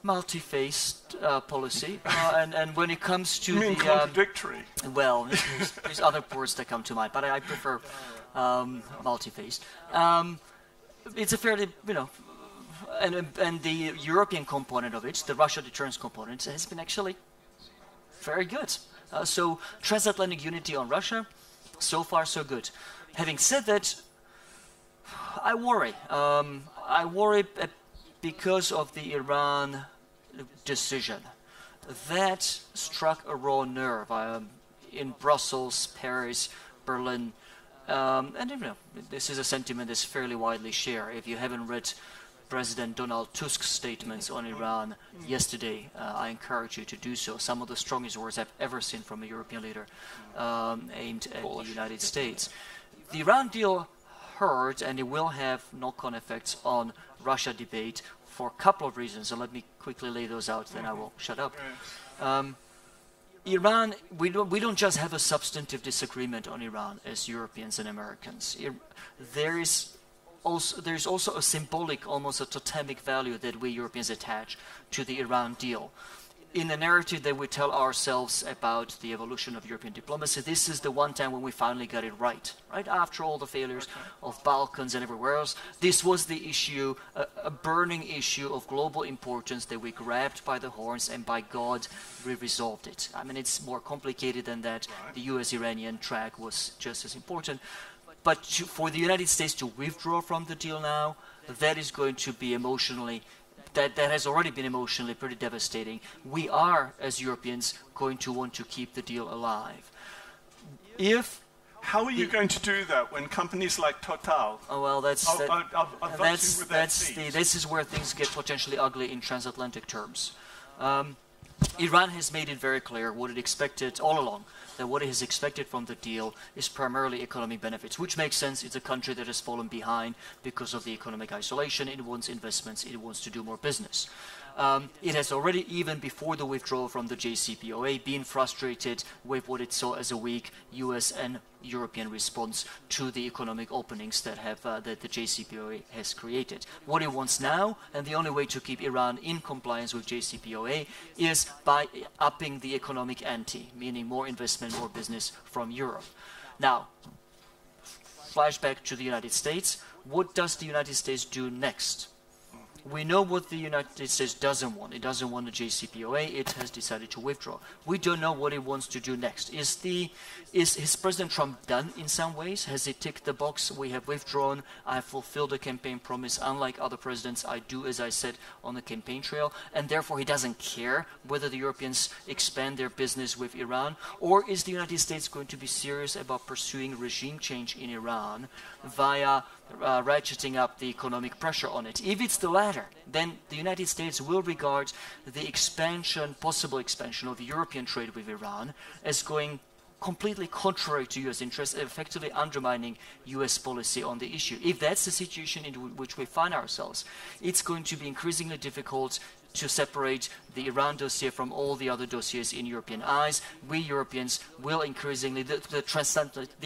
multi-faced policy, and when it comes to You mean contradictory? Well, there's other words that come to mind, but I prefer multi-faced. It's a fairly, and the European component of it, the Russia deterrence component, has been actually very good. So transatlantic unity on Russia, so far so good. Having said that, I worry. I worry because of the Iran decision. That struck a raw nerve in Brussels, Paris, Berlin, and this is a sentiment that's fairly widely shared. If you haven't read President Donald Tusk's statements on Iran yesterday, I encourage you to do so. Some of the strongest words I've ever seen from a European leader aimed at the United States. The Iran deal hurt, and it will have knock-on effects on Russia debate for a couple of reasons. So let me quickly lay those out, then I will shut up. Iran, we don't just have a substantive disagreement on Iran as Europeans and Americans. There's also a symbolic, almost a totemic value that we Europeans attach to the Iran deal. In the narrative that we tell ourselves about the evolution of European diplomacy, this is the one time when we finally got it right. Right after all the failures of Balkans and everywhere else, this was the issue, a burning issue of global importance that we grabbed by the horns, and by God, we resolved it. I mean, it's more complicated than that. The US-Iranian track was just as important. But for the United States to withdraw from the deal now, that is going to be emotionally, that has already been emotionally pretty devastating. We are, as Europeans, going to want to keep the deal alive. How are you going to do that when companies like Total this is where things get potentially ugly in transatlantic terms. Iran has made it very clear what it expected all along, that what it has expected from the deal is primarily economic benefits, which makes sense. It's a country that has fallen behind because of the economic isolation. It wants investments. It wants to do more business. It has already, even before the withdrawal from the JCPOA, been frustrated with what it saw as a weak US and European response to the economic openings that the JCPOA has created. What it wants now, and the only way to keep Iran in compliance with JCPOA, is by upping the economic ante, meaning more investment, more business from Europe. Now, flashback to the United States. What does the United States do next? We know what the United States doesn't want. It doesn't want the JCPOA. It has decided to withdraw. We don't know what it wants to do next. Is President Trump done in some ways? Has he ticked the box? We have withdrawn. I have fulfilled the campaign promise. Unlike other presidents, I do as I said on the campaign trail. And therefore, he doesn't care whether the Europeans expand their business with Iran. Or is the United States going to be serious about pursuing regime change in Iran via ratcheting up the economic pressure on it? If it's the latter, then the United States will regard the possible expansion of European trade with Iran as going completely contrary to U.S. interests, effectively undermining U.S. policy on the issue. If that's the situation in which we find ourselves, it's going to be increasingly difficult to separate the Iran dossier from all the other dossiers in European eyes. We Europeans will increasingly, the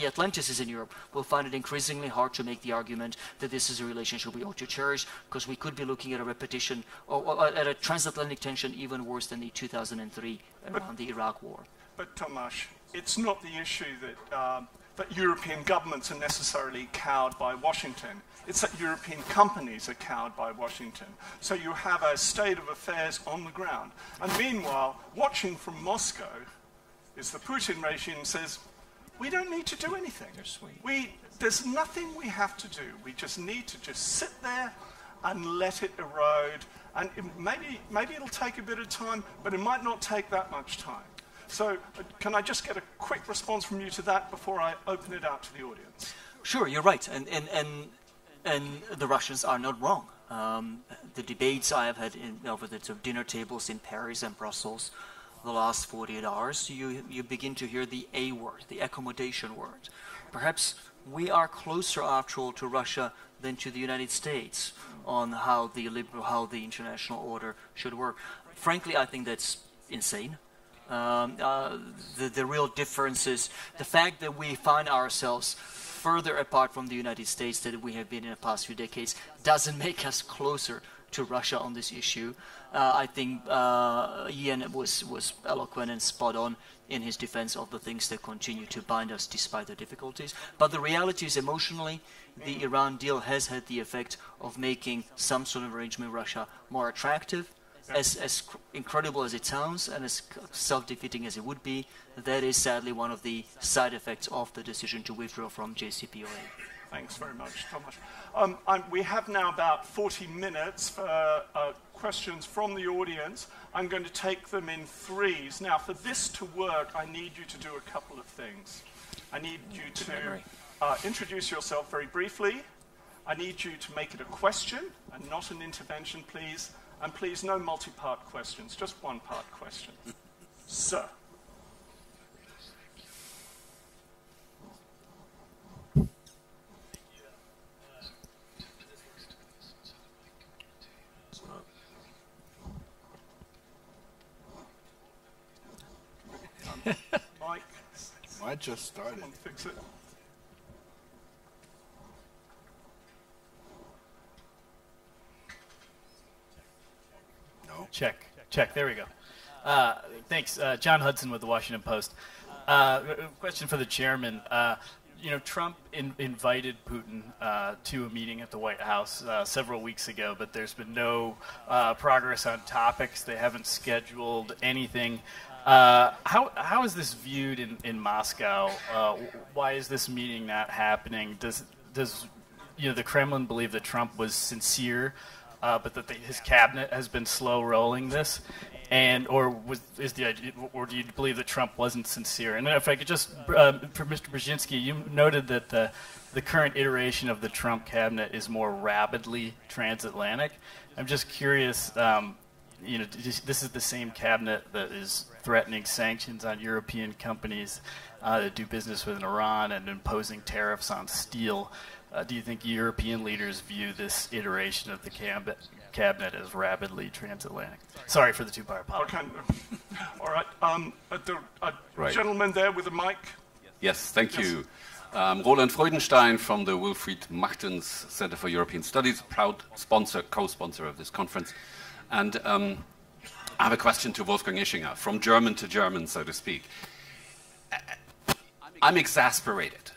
Atlantics in Europe will find it increasingly hard to make the argument that this is a relationship we ought to cherish, because we could be looking at a repetition or at a transatlantic tension even worse than the 2003 around the Iraq War. But Tomasz, it's not the issue that European governments are necessarily cowed by Washington. It's that European companies are cowed by Washington. So you have a state of affairs on the ground. And meanwhile, watching from Moscow is the Putin regime says, we don't need to do anything. There's nothing we have to do. We just need to just sit there and let it erode. And maybe it'll take a bit of time, but it might not take that much time. So can I just get a quick response from you to that before I open it out to the audience? Sure, you're right. And the Russians are not wrong. The debates I have had over the dinner tables in Paris and Brussels the last 48 hours, you begin to hear the A word, the accommodation word. Perhaps we are closer, after all, to Russia than to the United States on how the international order should work. Frankly, I think that's insane. The real difference is the fact that we find ourselves further apart from the United States than we have been in the past few decades doesn't make us closer to Russia on this issue. I think Ian was eloquent and spot on in his defense of the things that continue to bind us despite the difficulties. But the reality is, emotionally, the Iran deal has had the effect of making some sort of arrangement with Russia more attractive. As incredible as it sounds and as self-defeating as it would be, that is sadly one of the side effects of the decision to withdraw from JCPOA. Thanks very much, Thomas. We have now about 40 minutes for questions from the audience. I'm going to take them in threes. Now, for this to work, I need you to do a couple of things. I need you to introduce yourself very briefly. I need you to make it a question and not an intervention, please. And please, no multi-part questions, just one-part question. Sir. Mike. I just started. Someone fix it. No. Check. There we go. Thanks. John Hudson with the Washington Post. Question for the chairman. Trump invited Putin to a meeting at the White House several weeks ago, but there's been no progress on topics. They haven't scheduled anything. How is this viewed in Moscow? Why is this meeting not happening? Does the Kremlin believe that Trump was sincere, but that his cabinet has been slow rolling this? Or do you believe that Trump wasn't sincere? And if I could just, for Mr. Brzezinski, you noted that the current iteration of the Trump cabinet is more rapidly transatlantic. I'm just curious, this is the same cabinet that is threatening sanctions on European companies that do business with Iran and imposing tariffs on steel. Do you think European leaders view this iteration of the cabinet as rapidly transatlantic? Sorry for the two-part apology. Okay. All right. Gentleman there with a mic. Yes, thank you. Roland Freudenstein from the Wilfried Martens Center for European Studies, proud co-sponsor of this conference. And I have a question to Wolfgang Ischinger, from German to German, so to speak. I'm exasperated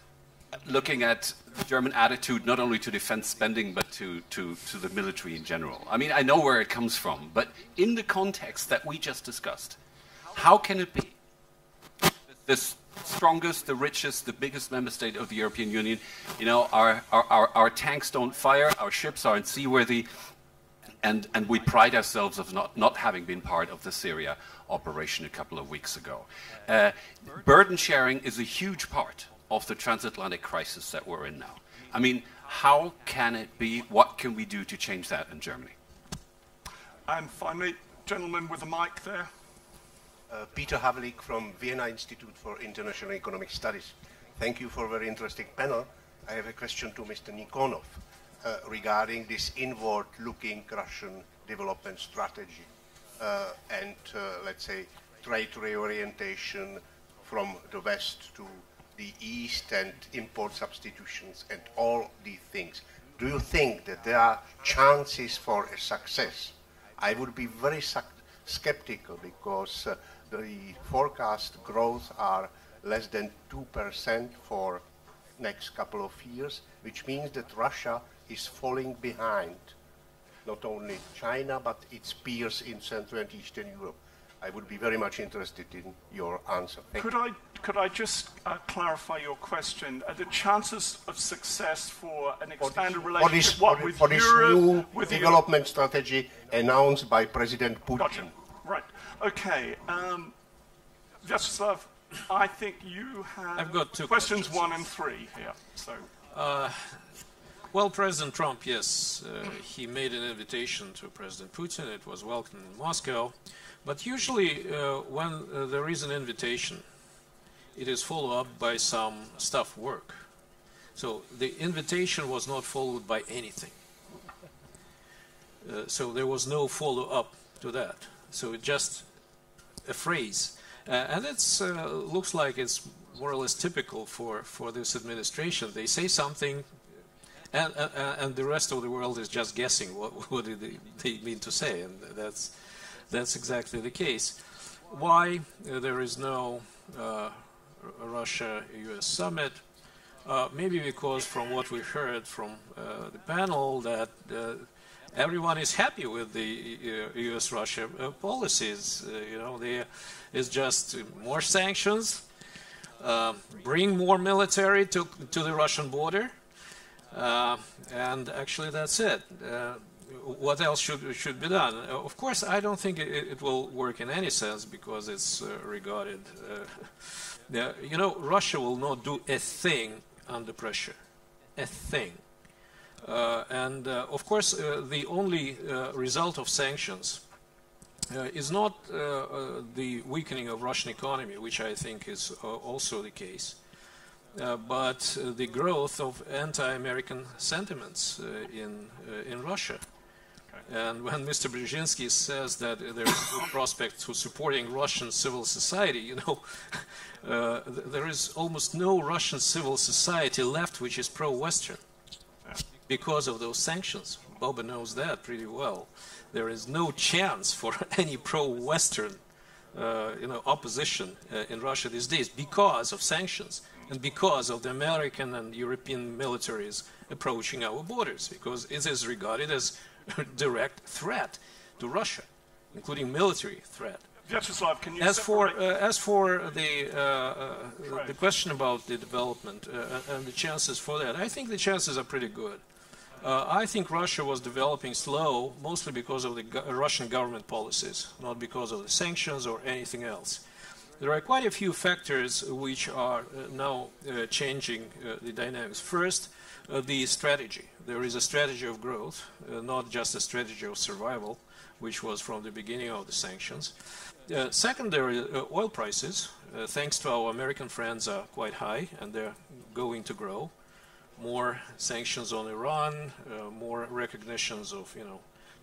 looking at the German attitude not only to defense spending but to the military in general. I mean, I know where it comes from, but in the context that we just discussed, how can it be this strongest, the richest, the biggest member state of the European Union, our tanks don't fire, our ships aren't seaworthy, and we pride ourselves of not having been part of the Syria operation a couple of weeks ago. Burden sharing is a huge part of the transatlantic crisis that we're in now. I mean, how can it be? What can we do to change that in Germany? And finally, gentleman with a mic there. Peter Havlik from Vienna Institute for International Economic Studies. Thank you for a very interesting panel. I have a question to Mr. Nikonov regarding this inward-looking Russian development strategy and, let's say, trade reorientation from the West to the East and import substitutions and all these things. Do you think that there are chances for a success? I would be very skeptical because the forecast growth are less than 2% for next couple of years, which means that Russia is falling behind not only China but its peers in Central and Eastern Europe. I would be very much interested in your answer. Could I just clarify your question? Are the chances of success for an expanded relationship with this Europe, new with development strategy announced by President Putin? Gotcha. Right. Okay. Vyacheslav, I think you have I've got two questions 1 and 3 here. So. Well, President Trump, yes, he made an invitation to President Putin. It was welcomed in Moscow. But usually when there is an invitation, it is followed up by some staff work. So the invitation was not followed by anything. So there was no follow-up to that. So it's just a phrase. And it looks like it's more or less typical for this administration. They say something, and the rest of the world is just guessing what they mean to say, and that's exactly the case. Why there is no Russia-U.S. summit? Maybe because from what we heard from the panel that everyone is happy with the U.S.-Russia policies. There is just more sanctions, bring more military to the Russian border, and actually that's it. What else should be done? Of course, I don't think it will work in any sense because it's regarded. Russia will not do a thing under pressure, a thing. And of course, the only result of sanctions is not the weakening of Russian economy, which I think is also the case, but the growth of anti-American sentiments in Russia. And when Mr. Brzezinski says that there is a prospect for supporting Russian civil society, there is almost no Russian civil society left which is pro-Western because of those sanctions. Boba knows that pretty well. There is no chance for any pro-Western opposition in Russia these days because of sanctions and because of the American and European militaries approaching our borders, because it is regarded as a direct threat to Russia, including military threat. Vyacheslav, can you as for the question about the development and the chances for that, I think the chances are pretty good. I think Russia was developing slow, mostly because of the Russian government policies, not because of the sanctions or anything else. There are quite a few factors which are now changing the dynamics. First, the strategy. There is a strategy of growth, not just a strategy of survival, which was from the beginning of the sanctions. Secondary, oil prices, thanks to our American friends, are quite high, and they're going to grow. More sanctions on Iran, more recognitions of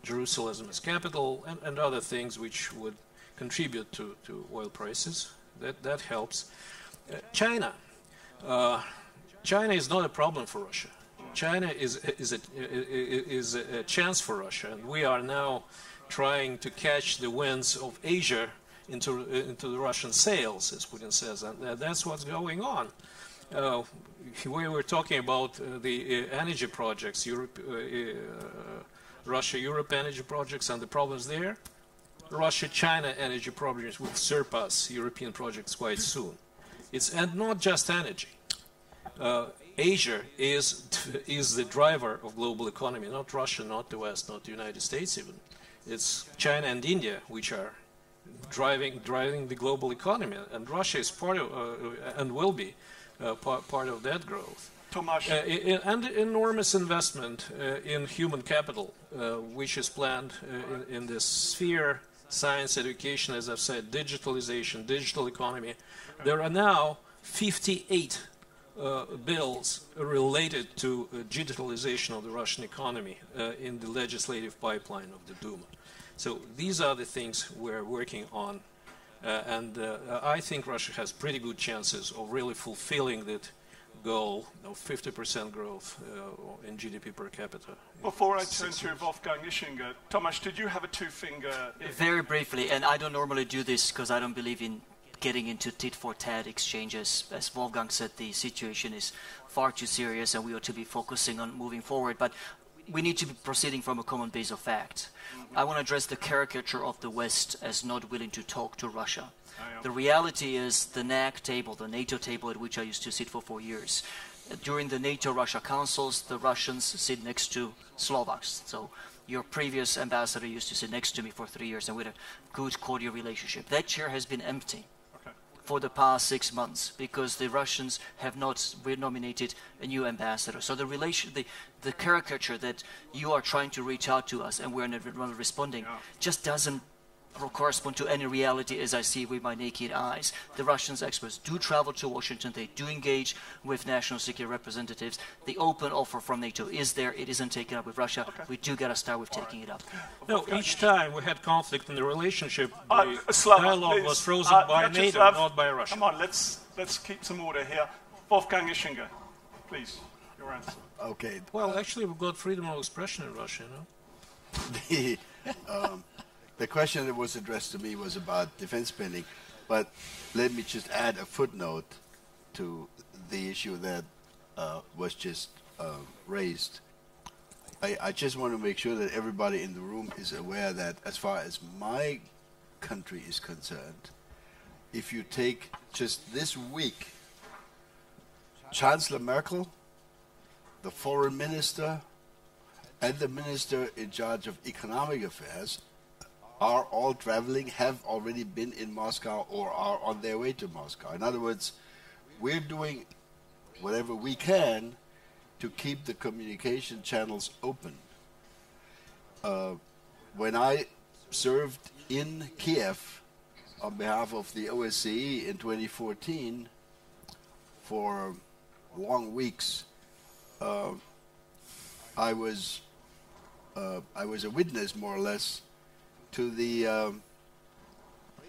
Jerusalem as capital, and other things which would contribute to oil prices. That helps. China. China is not a problem for Russia. China is a chance for Russia, and we are now trying to catch the winds of Asia into the Russian sails, as Putin says, and that's what's going on. We were talking about the energy projects, Russia-Europe energy projects, and the problems there. Russia-China energy projects will surpass European projects quite soon. And not just energy. Asia is the driver of global economy, not Russia, not the West, not the United States even. It's China and India which are driving the global economy, and Russia is part of and will be part of that growth. Tomasz. And enormous investment in human capital, which is planned in this sphere: science, education, as I've said, digitalization, digital economy. There are now 58 bills related to digitalization of the Russian economy in the legislative pipeline of the Duma. So these are the things we're working on, and I think Russia has pretty good chances of really fulfilling that goal of 50% growth in GDP per capita. Before I turn to Wolfgang Ischinger, Tomasz, did you have a two-finger? Very briefly, and I don't normally do this because I don't believe in getting into tit-for-tat exchanges. As Wolfgang said, the situation is far too serious and we ought to be focusing on moving forward, but we need to be proceeding from a common base of fact. I want to address the caricature of the West as not willing to talk to Russia. The reality is the NAC table, the NATO table at which I used to sit for 4 years. During the NATO-Russia councils, the Russians sit next to Slovaks. So your previous ambassador used to sit next to me for 3 years, and we had a good, cordial relationship. That chair has been empty for the past 6 months because the Russians have not nominated a new ambassador. So the caricature that you are trying to reach out to us and we're not responding just doesn't correspond to any reality as I see with my naked eyes. The Russians experts do travel to Washington, they do engage with national security representatives. The open offer from NATO is there, it isn't taken up with Russia. We do got to start with taking it up. No, each time we had conflict in the relationship, the dialogue was frozen by NATO, not by Russia. Come on, let's keep some order here. Wolfgang Ischinger, please, your answer. Okay. Well, actually, we've got freedom of expression in Russia, you know? The question that was addressed to me was about defense spending, but let me just add a footnote to the issue that was just raised. I just want to make sure that everybody in the room is aware that as far as my country is concerned, if you take just this week, Chancellor Merkel, the foreign minister, and the minister in charge of economic affairs are all traveling, have already been in Moscow, or are on their way to Moscow. In other words, we're doing whatever we can to keep the communication channels open. When I served in Kiev on behalf of the OSCE in 2014 for long weeks, I was a witness, more or less, to the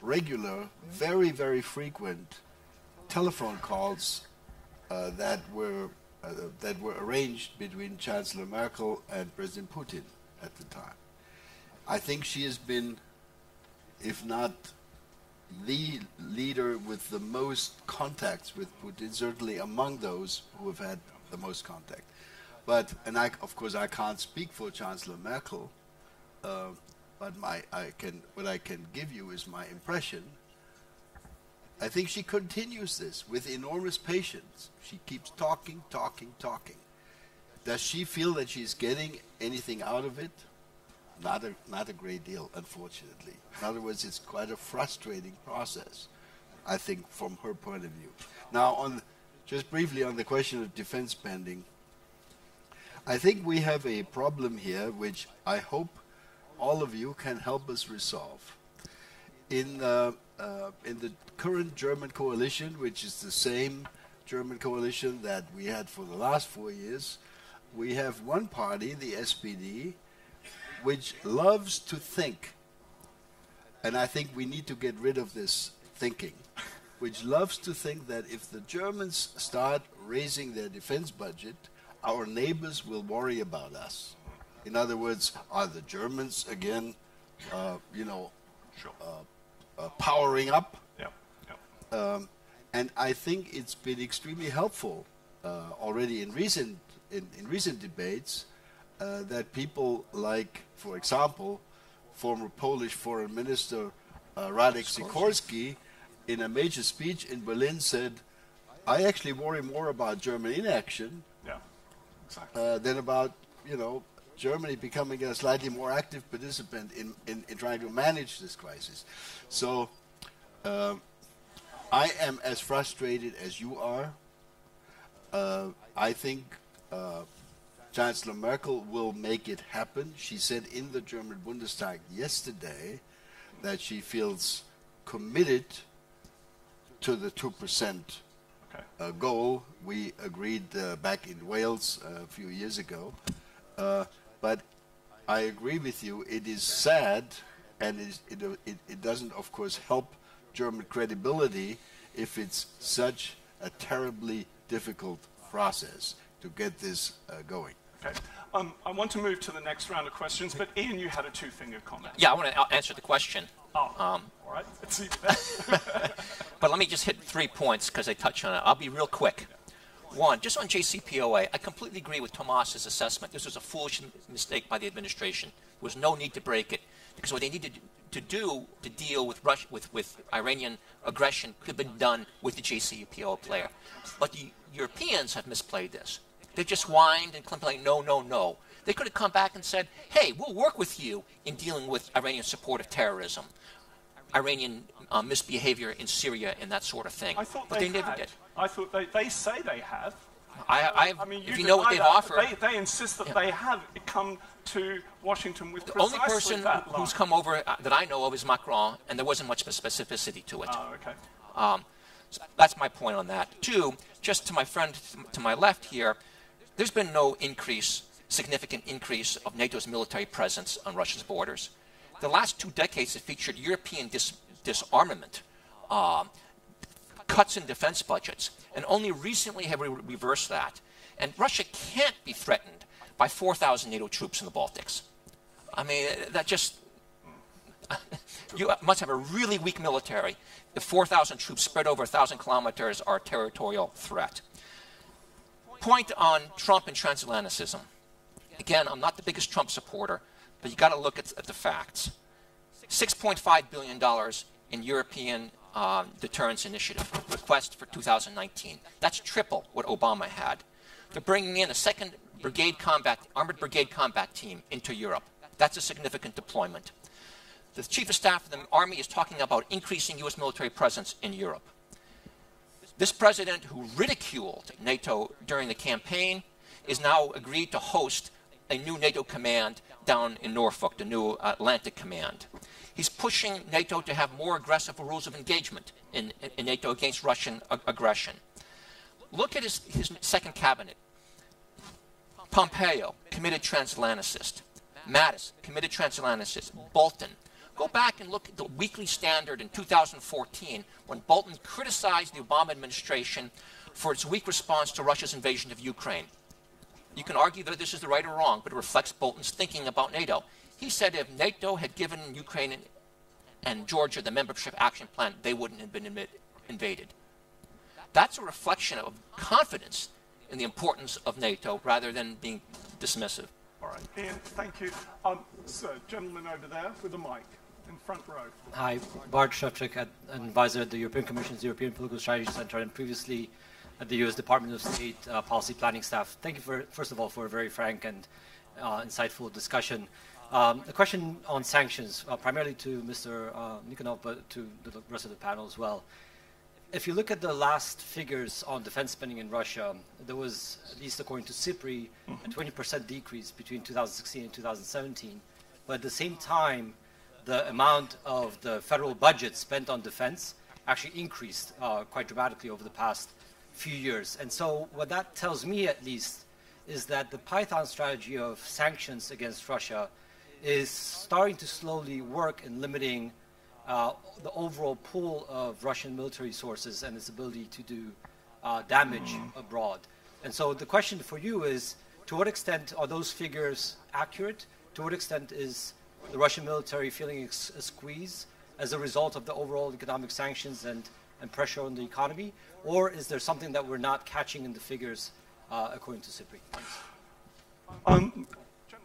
regular, very, very frequent telephone calls that were arranged between Chancellor Merkel and President Putin at the time. I think she has been, if not the leader with the most contacts with Putin, certainly among those who have had the most contact. But, and of course I can't speak for Chancellor Merkel, but what I can give you is my impression. I think she continues this with enormous patience. She keeps talking. Does she feel that she's getting anything out of it? Not a great deal, unfortunately. In other words, it's quite a frustrating process, I think, from her point of view. Now, just briefly on the question of defense spending, I think we have a problem here, which I hope all of you can help us resolve. In the current German coalition, which is the same German coalition that we had for the last 4 years, we have one party, the SPD, which loves to think, and I think we need to get rid of this thinking, which loves to think that if the Germans start raising their defense budget, our neighbors will worry about us. In other words, are the Germans again, powering up? And I think it's been extremely helpful already in recent debates that people like, for example, former Polish Foreign Minister Radek Sikorski, in a major speech in Berlin, said, "I actually worry more about German inaction than about Germany becoming a slightly more active participant in trying to manage this crisis." So I am as frustrated as you are. I think Chancellor Merkel will make it happen. She said in the German Bundestag yesterday that she feels committed to the 2% goal we agreed back in Wales a few years ago. But I agree with you, it is sad, and it doesn't, of course, help German credibility if it's such a terribly difficult process to get this going. Okay. I want to move to the next round of questions, but Ian, you had a two-finger comment. Yeah, I want to answer the question. All right. Let's see. But let me just hit 3 points because I touch on it. I'll be real quick. One, just on JCPOA, I completely agree with Tomas's assessment. This was a foolish mistake by the administration. There was no need to break it because what they needed to do to deal with with Iranian aggression could have been done with the JCPOA player. But the Europeans have misplayed this. They just whined and complained, no. They could have come back and said, hey, we'll work with you in dealing with Iranian support of terrorism, Iranian misbehavior in Syria and that sort of thing. I thought but they never did. I thought they say they have. I mean, if you know what they've offered. They insist that they have come to Washington with the precisely only person that line. who's come over that I know of is Macron, and there wasn't much specificity to it. Oh, okay. So that's my point on that. Two, just to my friend to my left here, there's been no significant increase of NATO's military presence on Russia's borders. The last 2 decades have featured European disarmament, cuts in defense budgets, and only recently have we reversed that. And Russia can't be threatened by 4,000 NATO troops in the Baltics. I mean, that just... you must have a really weak military if 4,000 troops spread over 1,000 kilometers are a territorial threat. Point on Trump and transatlanticism. Again, I'm not the biggest Trump supporter, but you got to look at the facts. $6.5 billion in European deterrence initiative request for 2019. That's triple what Obama had. They're bringing in a second armored brigade combat team into Europe. That's a significant deployment. The Chief of Staff of the Army is talking about increasing U.S. military presence in Europe. This president, who ridiculed NATO during the campaign, is now agreed to host a new NATO command down in Norfolk, the new Atlantic Command. He's pushing NATO to have more aggressive rules of engagement in NATO against Russian aggression. Look at his second cabinet. Pompeo, committed transatlanticist. Mattis, committed transatlanticist. Bolton. Go back and look at the Weekly Standard in 2014 when Bolton criticized the Obama administration for its weak response to Russia's invasion of Ukraine. You can argue that this is the right or wrong, but it reflects Bolton's thinking about NATO. He said if NATO had given Ukraine and Georgia the membership action plan, they wouldn't have been invaded. That's a reflection of confidence in the importance of NATO rather than being dismissive. All right, Ian, thank you. Sir, gentleman over there with the mic in front row. Hi, Bart Shevchik, an advisor at the European Commission's European Political Strategy Center and previously at the U.S. Department of State Policy Planning Staff. Thank you, first of all, for a very frank and insightful discussion. A question on sanctions, primarily to Mr. Nikonov, but to the rest of the panel as well. If you look at the last figures on defense spending in Russia, there was, at least according to SIPRI, a 20% decrease between 2016 and 2017. But at the same time, the amount of the federal budget spent on defense actually increased quite dramatically over the past few years. And so what that tells me, at least, is that the Python strategy of sanctions against Russia is starting to slowly work in limiting the overall pool of Russian military sources and its ability to do damage abroad. And so the question for you is, to what extent are those figures accurate? To what extent is the Russian military feeling a squeeze as a result of the overall economic sanctions and pressure on the economy? Or is there something that we're not catching in the figures according to SIPRI?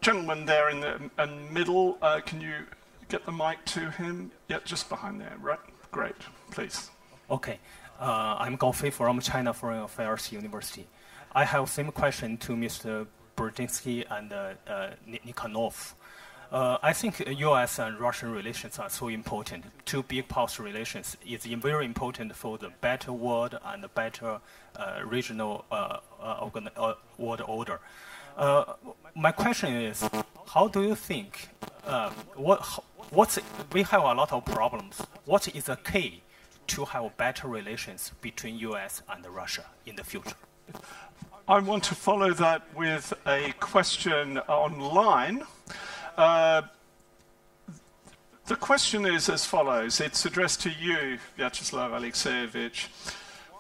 Gentleman there in the middle, can you get the mic to him? Yeah, just behind there, right? Great, please. Okay, I'm Gao Fei from China Foreign Affairs University. I have same question to Mr. Brzezinski and Nikonov. I think U.S. and Russian relations are so important. Two big powers relations is very important for the better world and the better regional world order. My question is, how do you think, we have a lot of problems. What is the key to have better relations between U.S. and Russia in the future? I want to follow that with a question online. The question is as follows. It's addressed to you, Vyacheslav Alexeyevich.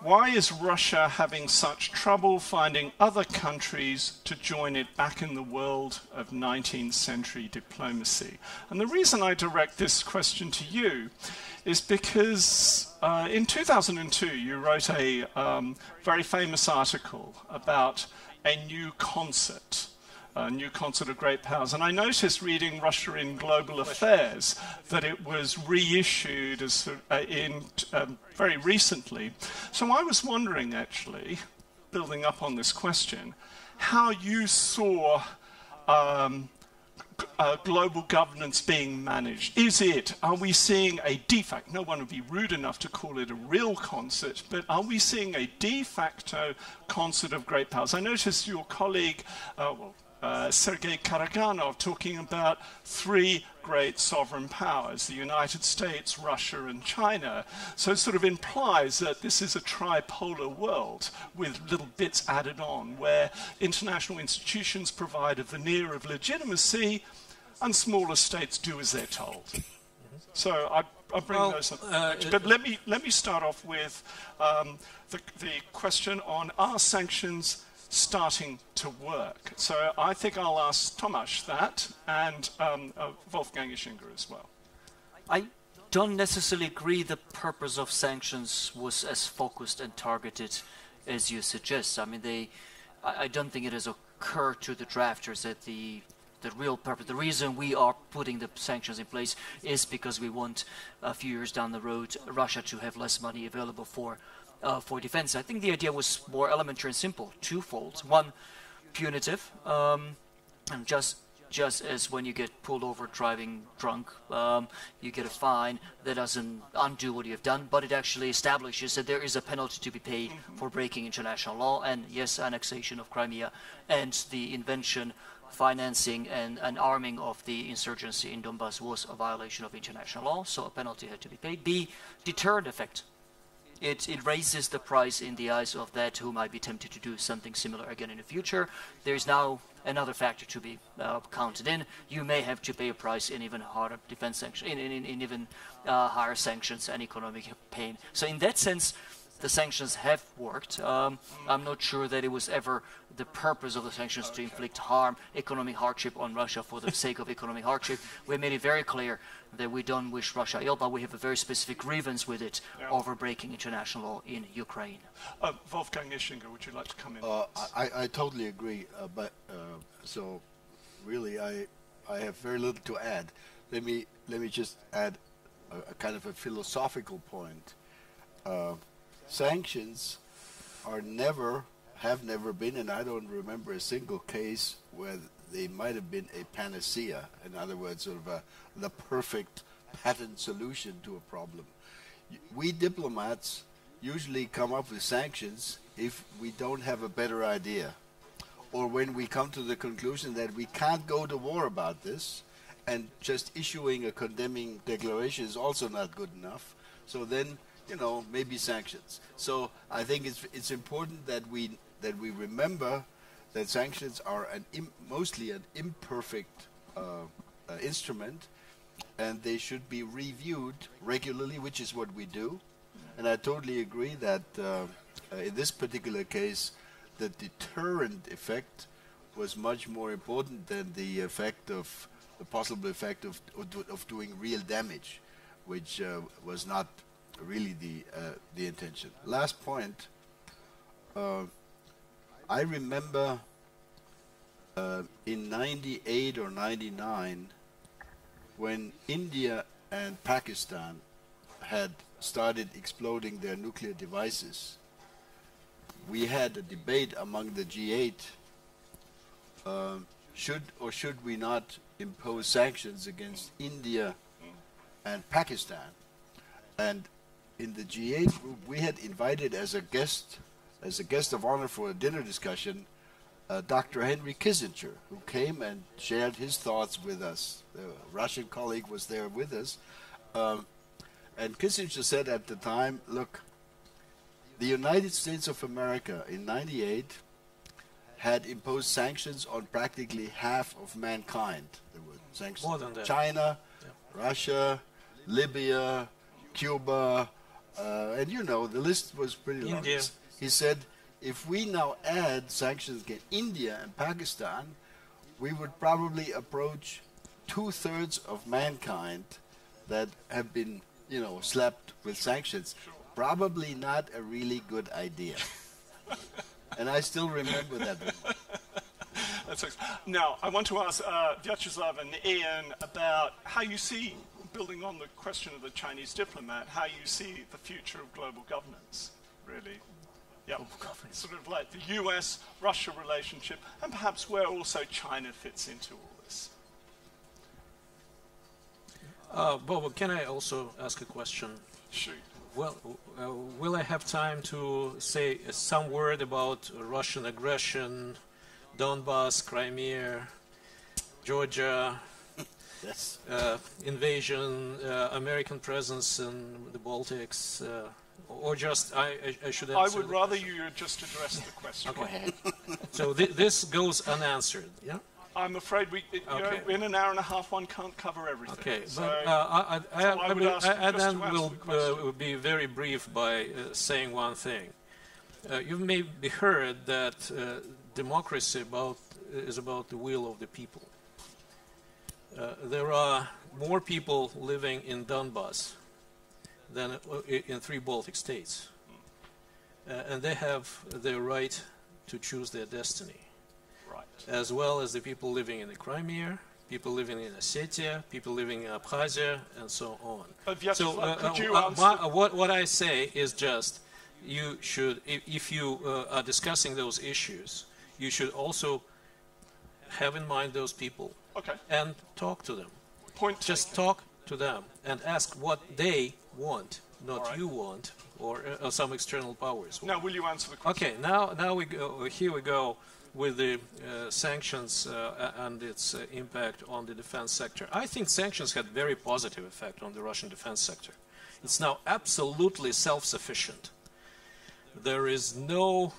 Why is Russia having such trouble finding other countries to join it back in the world of 19th century diplomacy? And the reason I direct this question to you is because in 2002 you wrote a very famous article about a new concert of great powers. And I noticed reading Russia in Global Affairs that it was reissued as, very recently. So I was wondering, actually, building up on this question, how you saw global governance being managed. Are we seeing a de facto, no one would be rude enough to call it a real concert, but are we seeing a de facto concert of great powers? I noticed your colleague, Sergei Karaganov, talking about three great sovereign powers, the United States, Russia, and China. So it sort of implies that this is a tripolar world with little bits added on, where international institutions provide a veneer of legitimacy and smaller states do as they're told. So I bring those up. But let me start off with the question on, are sanctions starting to work. So I think I'll ask Tomasz that, and Wolfgang Ischinger as well. I don't necessarily agree the purpose of sanctions was as focused and targeted as you suggest. I mean, I don't think it has occurred to the drafters that the real purpose, the reason we are putting the sanctions in place is because we want a few years down the road Russia to have less money available for defense. I think the idea was more elementary and simple, twofold. One, punitive, and just as when you get pulled over driving drunk, you get a fine that doesn't undo what you have done, but it actually establishes that there is a penalty to be paid for breaking international law, and yes, annexation of Crimea and the invention, financing and arming of the insurgency in Donbass was a violation of international law, so a penalty had to be paid. B, deterrent effect. It raises the price in the eyes of that who might be tempted to do something similar again in the future. There's now another factor to be counted in. You may have to pay a price in even harder defense sanctions, in even higher sanctions and economic pain. So in that sense, the sanctions have worked. I'm not sure that it was ever the purpose of the sanctions to inflict harm, economic hardship on Russia for the sake of economic hardship. We made it very clear that we don't wish Russia ill, but we have a very specific grievance with it over breaking international law in Ukraine. Wolfgang Ischinger, would you like to come in? I totally agree, but so really I have very little to add. Let me just add a kind of a philosophical point. Sanctions have never been, and I don't remember a single case where they might have been a panacea. In other words, sort of the perfect patent solution to a problem. We diplomats usually come up with sanctions if we don't have a better idea, or when we come to the conclusion that we can't go to war about this, and just issuing a condemning declaration is also not good enough. So then, maybe sanctions. So I think it's important that we remember that sanctions are mostly an imperfect instrument, and they should be reviewed regularly, which is what we do. And I totally agree that in this particular case, the deterrent effect was much more important than the possible effect of doing real damage, which was not really the intention. Last point. I remember in 98 or 99 when India and Pakistan had started exploding their nuclear devices. We had a debate among the G8, should we not impose sanctions against India and Pakistan. And in the G8 group, we had invited as a guest of honor for a dinner discussion, Dr. Henry Kissinger, who came and shared his thoughts with us. The Russian colleague was there with us. And Kissinger said at the time, look, the United States of America in '98 had imposed sanctions on practically half of mankind. There were sanctions on China, Russia, Libya, Cuba, and the list was pretty long. India. He said, if we now add sanctions against India and Pakistan, we would probably approach 2/3 of mankind that have been, slapped with sanctions. Probably not a really good idea. And I still remember that. Now, I want to ask Vyacheslav and Ian about how you see, building on the question of the Chinese diplomat, how you see the future of global governance, really. Yeah, sort of like the US-Russia relationship, and perhaps where also China fits into all this. Bob, can I also ask a question? Sure. Well, will I have time to say some word about Russian aggression, Donbass, Crimea, Georgia, yes. Invasion, American presence in the Baltics, or just I should answer? I would rather you just address the question. Okay. Go ahead. So this goes unanswered, yeah? I'm afraid in an hour and a half one can't cover everything. Okay, so, but I then will be very brief by saying one thing. You've maybe heard that democracy is about the will of the people. There are more people living in Donbass than in 3 Baltic states. And they have the right to choose their destiny. Right. As well as the people living in the Crimea, people living in Ossetia, people living in Abkhazia, and so on. So what I say is just, you should, if you are discussing those issues, you should also have in mind those people. Okay. And talk to them. Just taken. talk to them and ask what they want, not All right. you want, or some external powers. Now, will you answer the question? Okay, now we go, here we go with the sanctions and its impact on the defense sector. I think sanctions had very positive effect on the Russian defense sector. It's now absolutely self-sufficient. There is no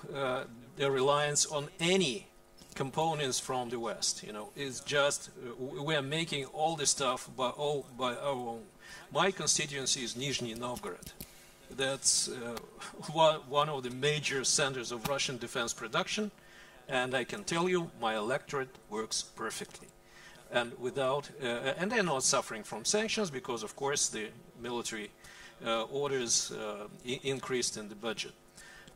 reliance on any components from the West. You know, it's just we are making all this stuff by our own. My constituency is Nizhny Novgorod. That's one of the major centers of Russian defense production, and I can tell you my electorate works perfectly. And without, and they're not suffering from sanctions because, of course, the military orders increased in the budget.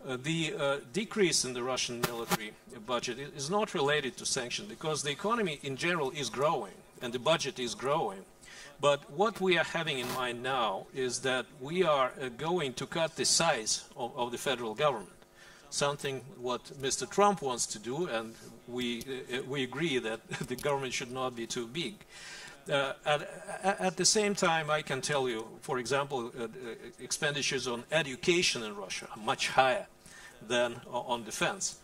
The decrease in the Russian military budget is not related to sanctions because the economy in general is growing and the budget is growing. But what we are having in mind now is that we are going to cut the size of the federal government, something what Mr. Trump wants to do, and we agree that the government should not be too big. At the same time, I can tell you, for example, expenditures on education in Russia are much higher than on defense.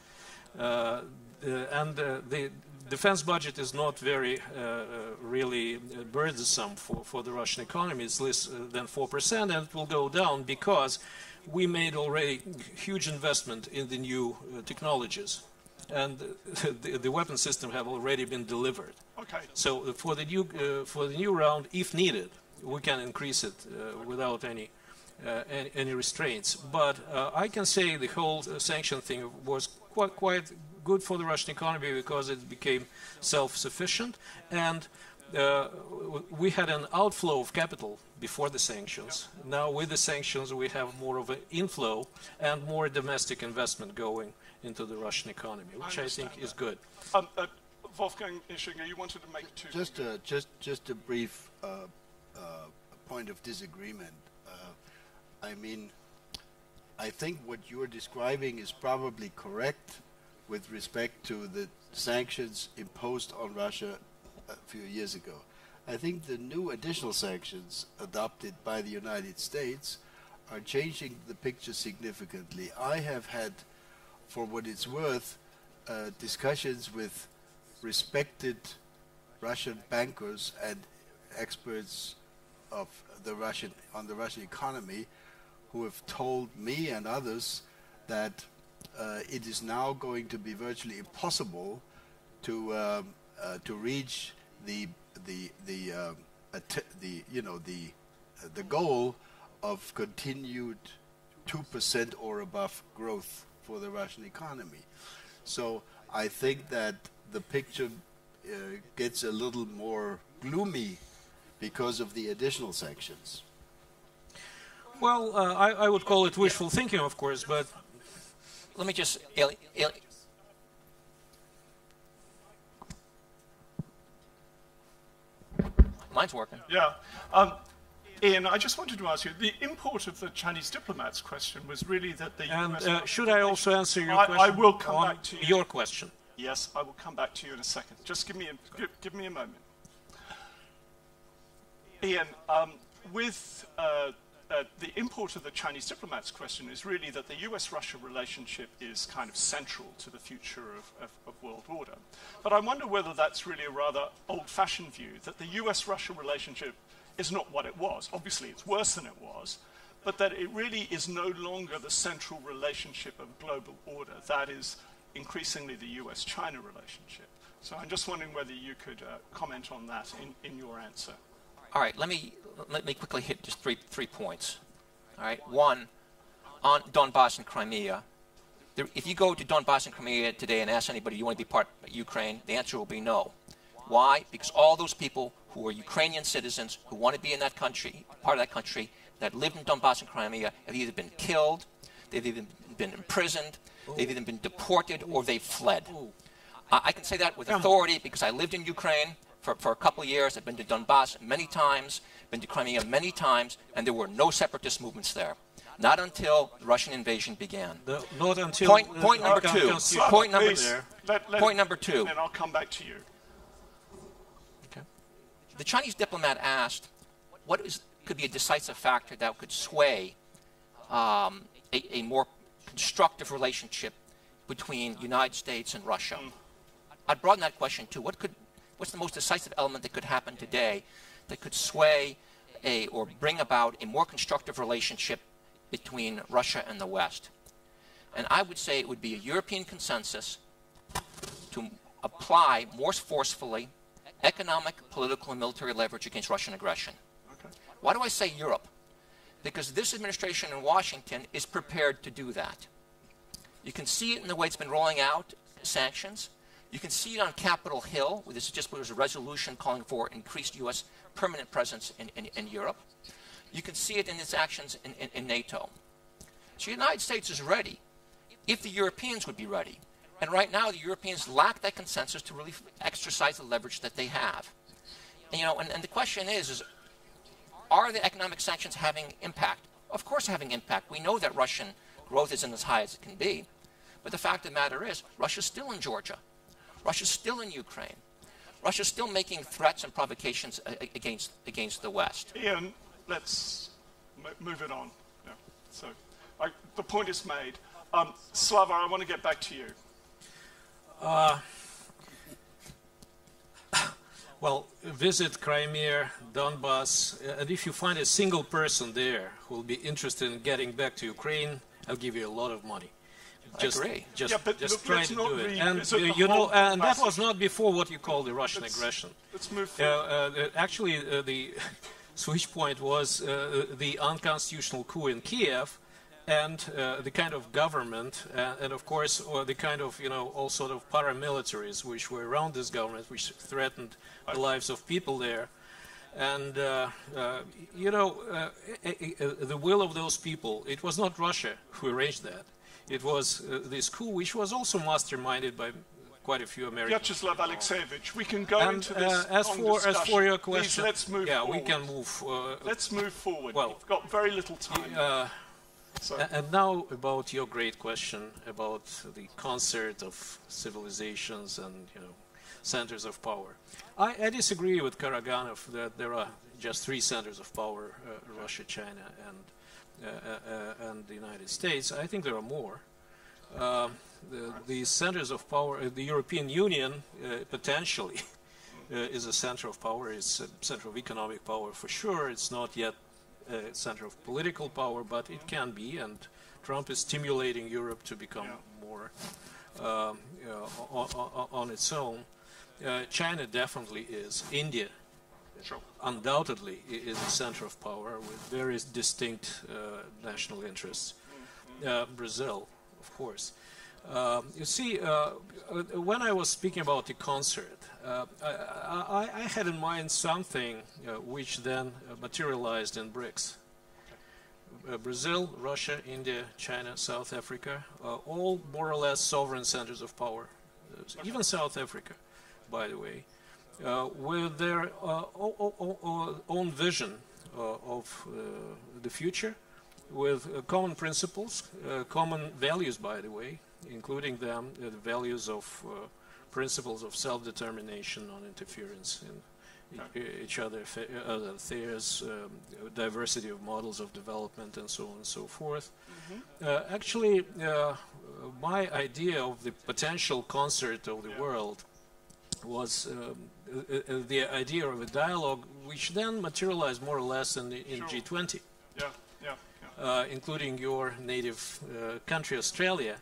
The defense budget is not very really burdensome for the Russian economy. It's less than 4%, and it will go down because we made already huge investment in the new technologies, and the weapon system have already been delivered. Okay. So for the new round, if needed, we can increase it without any restraints. But I can say the whole sanction thing was quite good for the Russian economy because it became self-sufficient, and we had an outflow of capital before the sanctions. Now with the sanctions we have more of an inflow and more domestic investment going into the Russian economy, which I think is good. Wolfgang Ischinger, you wanted to make two. Just a brief point of disagreement. I mean, I think what you're describing is probably correct with respect to the sanctions imposed on Russia a few years ago. I think the new additional sanctions adopted by the United States are changing the picture significantly. I have had, for what it's worth, discussions with respected Russian bankers and experts of the Russian economy who have told me and others that it is now going to be virtually impossible to reach the goal of continued 2% or above growth for the Russian economy. So I think that the picture gets a little more gloomy because of the additional sanctions. Well, I would call it wishful thinking, of course, but let me just mine's working. Yeah. Ian, I just wanted to ask you, the import of the Chinese diplomats question was really that the US... And should I also answer your question? I will come back to you. Your question. Yes, I will come back to you in a second. Just give me a moment. Ian, with the import of the Chinese diplomats question is really that the US-Russia relationship is kind of central to the future of world order. But I wonder whether that's really a rather old-fashioned view, that the US-Russia relationship is not what it was. Obviously, it's worse than it was, but that it really is no longer the central relationship of global order. That is increasingly the US-China relationship. So I'm just wondering whether you could comment on that in your answer. All right, let me quickly hit just three points. All right, one, on Donbass and Crimea, If you go to Donbass and Crimea today and ask anybody, you want to be part of Ukraine, the answer will be no. Why? Because all those people who are Ukrainian citizens who want to be in that country, part of that country, that lived in Donbass and Crimea have either been killed, they've either been imprisoned, they've either been deported, or they've fled. I can say that with authority because I lived in Ukraine for a couple of years. I've been to Donbass many times, been to Crimea many times, and there were no separatist movements there. Not until the Russian invasion began. Not until... Point number two. Point number two. Point number two. And I'll come back to you. Okay. The Chinese diplomat asked, what could be a decisive factor that could sway a more constructive relationship between the United States and Russia? I'd broaden that question to what's the most decisive element that could happen today that could sway or bring about a more constructive relationship between Russia and the West? And I would say it would be a European consensus to apply more forcefully economic, political, and military leverage against Russian aggression. Okay. Why do I say Europe? Because this administration in Washington is prepared to do that. You can see it in the way it's been rolling out sanctions. You can see it on Capitol Hill, where was a resolution calling for increased U.S. permanent presence in Europe. You can see it in its actions in NATO. So the United States is ready, if the Europeans would be ready. And right now, the Europeans lack that consensus to really exercise the leverage that they have. And the question is are the economic sanctions having impact? Of course having impact. We know that Russian growth isn't as high as it can be. But the fact of the matter is, Russia's still in Georgia. Russia's still in Ukraine. Russia's still making threats and provocations against the West. Ian, let's move it on. Yeah. So the point is made. Slava, I want to get back to you. Well, visit Crimea, Donbass, and if you find a single person there who will be interested in getting back to Ukraine, I'll give you a lot of money. Just try to do it. And and that was not before what you call the Russian aggression. Let's move forward. Actually, the switch point was the unconstitutional coup in Kiev, and the kind of government, and of course, the kind of all sort of paramilitaries which were around this government, which threatened the lives of people there. And the will of those people. It was not Russia who arranged that. It was this coup, which was also masterminded by quite a few Americans. Vyacheslav Alexeyevich, we can go into this as for your question, please, let's move forward. We can move. Let's move forward. Well, we've got very little time. And now about your great question about the concert of civilizations and centers of power. I disagree with Karaganov that there are just 3 centers of power: Russia, China, and the United States. I think there are more. The centers of power, the European Union potentially is a center of power. It's a center of economic power for sure. It's not yet a center of political power, but it can be. And Trump is stimulating Europe to become more on its own. China definitely is. India undoubtedly is a center of power with very distinct national interests. Brazil, of course. You see, when I was speaking about the concert, I had in mind something which then materialized in BRICS. Brazil, Russia, India, China, South Africa, all more or less sovereign centers of power. Even South Africa, by the way. With their own vision of the future, with common principles, common values, by the way, including them the values of principles of self-determination, non-interference in each other affairs, diversity of models of development, and so on and so forth. Actually, my idea of the potential concert of the world was the idea of a dialogue which then materialized more or less in G20, including your native country, Australia.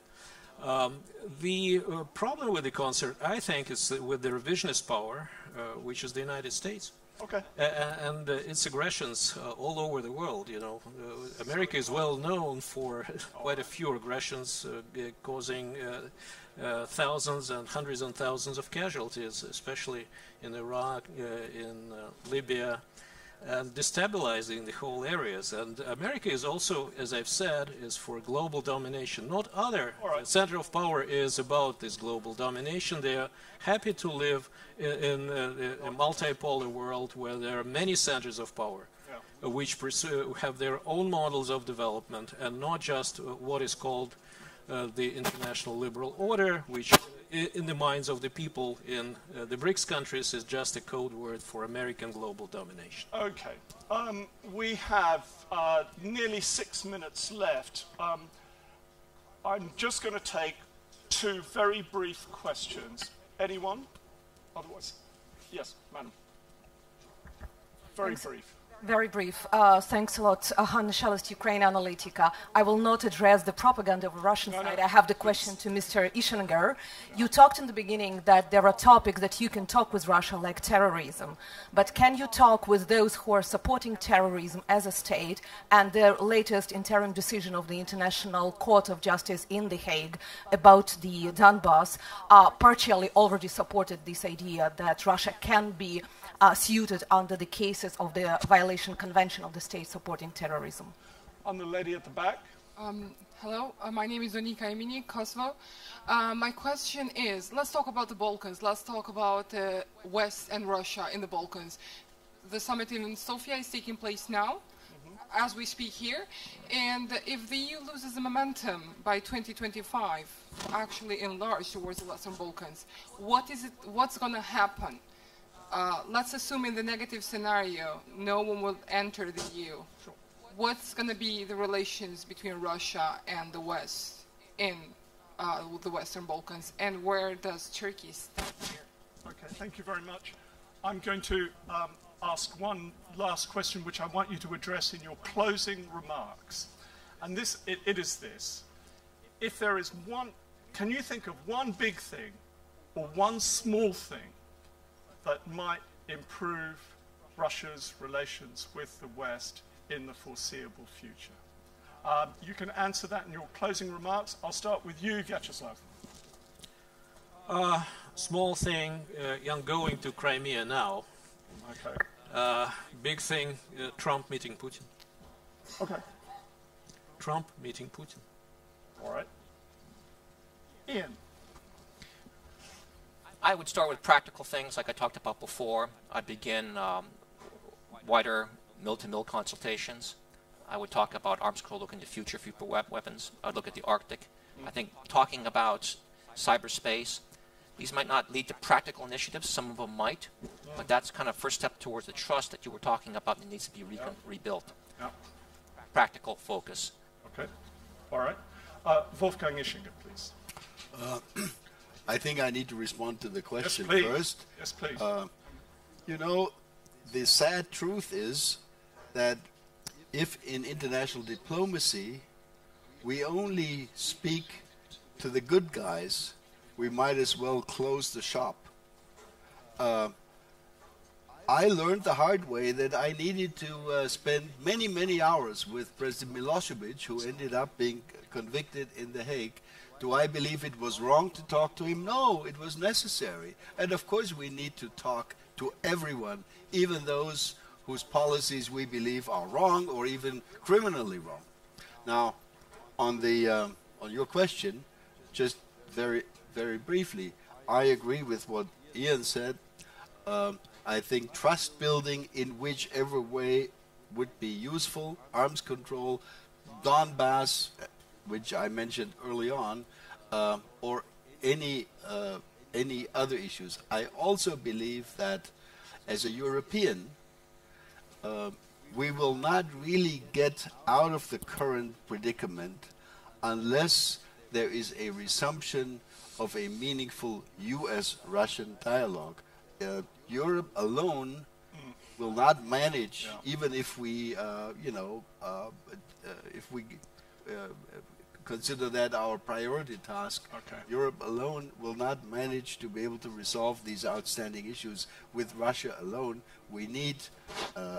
The problem with the concert, I think, is with the revisionist power, which is the United States. Okay. And its aggressions all over the world. You know, America is well known for quite a few aggressions, causing thousands and hundreds and thousands of casualties, especially in Iraq, in Libya, and destabilizing the whole areas. And America is also, as I've said, is for global domination. Not other. Right. Center of power is about this global domination. They are happy to live in a multipolar world where there are many centers of power, which have their own models of development, and not just what is called the international liberal order, which in the minds of the people in the BRICS countries is just a code word for American global domination. Okay. We have nearly 6 minutes left. I'm just going to take 2 very brief questions. Anyone? Otherwise, yes, madam. Very brief. Very brief. Thanks a lot. Hanna Shalast, Ukraine Analytica. I will not address the propaganda of the Russian side. I have the question to Mr. Ischinger. You talked in the beginning that there are topics that you can talk with Russia, like terrorism. But can you talk with those who are supporting terrorism as a state, and the latest interim decision of the International Court of Justice in The Hague about the Donbass partially already supported this idea that Russia can be suited under the cases of the violation convention of the state supporting terrorism. I'm the lady at the back. Hello, my name is Donika Imini, Kosovo. My question is, let's talk about the Balkans. Let's talk about West and Russia in the Balkans. The summit in Sofia is taking place now, as we speak here. And if the EU loses the momentum by 2025, actually enlarge towards the Western Balkans, what's going to happen? Let's assume in the negative scenario, no one will enter the EU. Sure. What's going to be the relations between Russia and the West in the Western Balkans, and where does Turkey stand here? Okay, thank you very much. I'm going to ask one last question, which I want you to address in your closing remarks. And it is this. If there is one, can you think of one big thing or one small thing that might improve Russia's relations with the West in the foreseeable future? You can answer that in your closing remarks. I'll start with you, Vyacheslav. Small thing, I'm going to Crimea now. Okay. Big thing, Trump meeting Putin. Okay. Trump meeting Putin. All right. Ian. I would start with practical things like I talked about before. I'd begin wider mill-to-mill consultations. I would talk about arms control, look into future weapons. I'd look at the Arctic. I think talking about cyberspace, these might not lead to practical initiatives. Some of them might, but that's kind of first step towards the trust that you were talking about that needs to be rebuilt. Yeah. Practical focus. Okay. All right. Wolfgang Ischinger, please. I think I need to respond to the question first. Yes, please. You know, the sad truth is that if in international diplomacy we only speak to the good guys, we might as well close the shop. I learned the hard way that I needed to spend many, many hours with President Milosevic, who ended up being convicted in The Hague. Do I believe it was wrong to talk to him? No, it was necessary. And of course we need to talk to everyone, even those whose policies we believe are wrong or even criminally wrong. Now, on your question, just very, very briefly, I agree with what Ian said. I think trust building in whichever way would be useful, arms control, Donbass, which I mentioned early on, or any other issues. I also believe that as a European, we will not really get out of the current predicament unless there is a resumption of a meaningful U.S.-Russian dialogue. Europe alone will not manage, even if we, if we consider that our priority task. Okay. Europe alone will not manage to be able to resolve these outstanding issues with Russia alone. We need,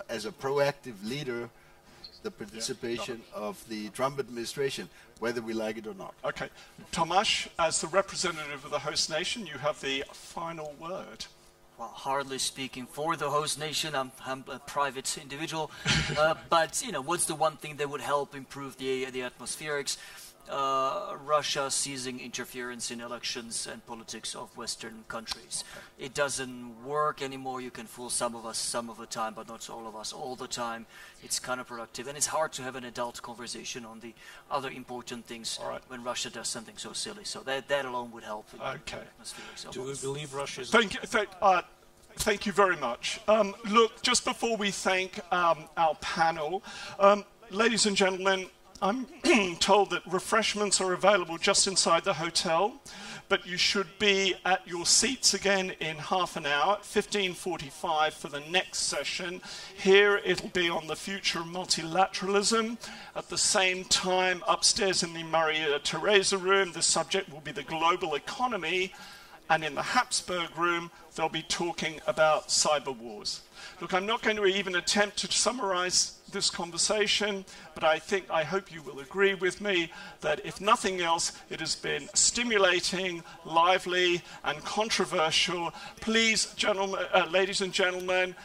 as a proactive leader, the participation of the Trump administration, whether we like it or not. Okay. Tomasz, as the representative of the host nation, you have the final word. Well, hardly speaking for the host nation. I'm a private individual. But, you know, what's the one thing that would help improve the atmospherics? Russia ceasing interference in elections and politics of Western countries. Okay. It doesn't work anymore. You can fool some of us some of the time, but not all of us all the time. It's counterproductive, and it's hard to have an adult conversation on the other important things when Russia does something so silly. So that alone would help. Okay. Do we believe Russia is... Thank you very much. Look, just before we thank our panel, ladies and gentlemen, I'm told that refreshments are available just inside the hotel, but you should be at your seats again in half an hour, 15:45 for the next session. Here it'll be on the future of multilateralism. At the same time, upstairs in the Maria Theresa room, the subject will be the global economy, and in the Habsburg room, they'll be talking about cyber wars. Look, I'm not going to even attempt to summarize this conversation, but I hope you will agree with me that if nothing else, it has been stimulating, lively, and controversial. Please, gentlemen, ladies and gentlemen,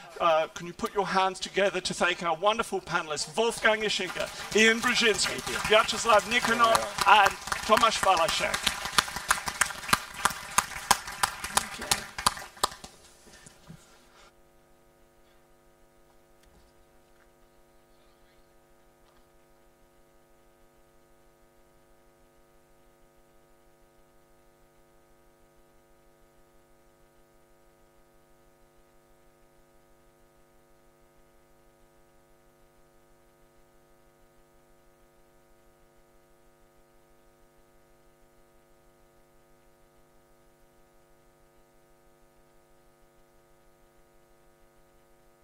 can you put your hands together to thank our wonderful panelists, Wolfgang Ischinger, Ian Brzezinski, Vyacheslav Nikonov, and Tomasz Walaszek.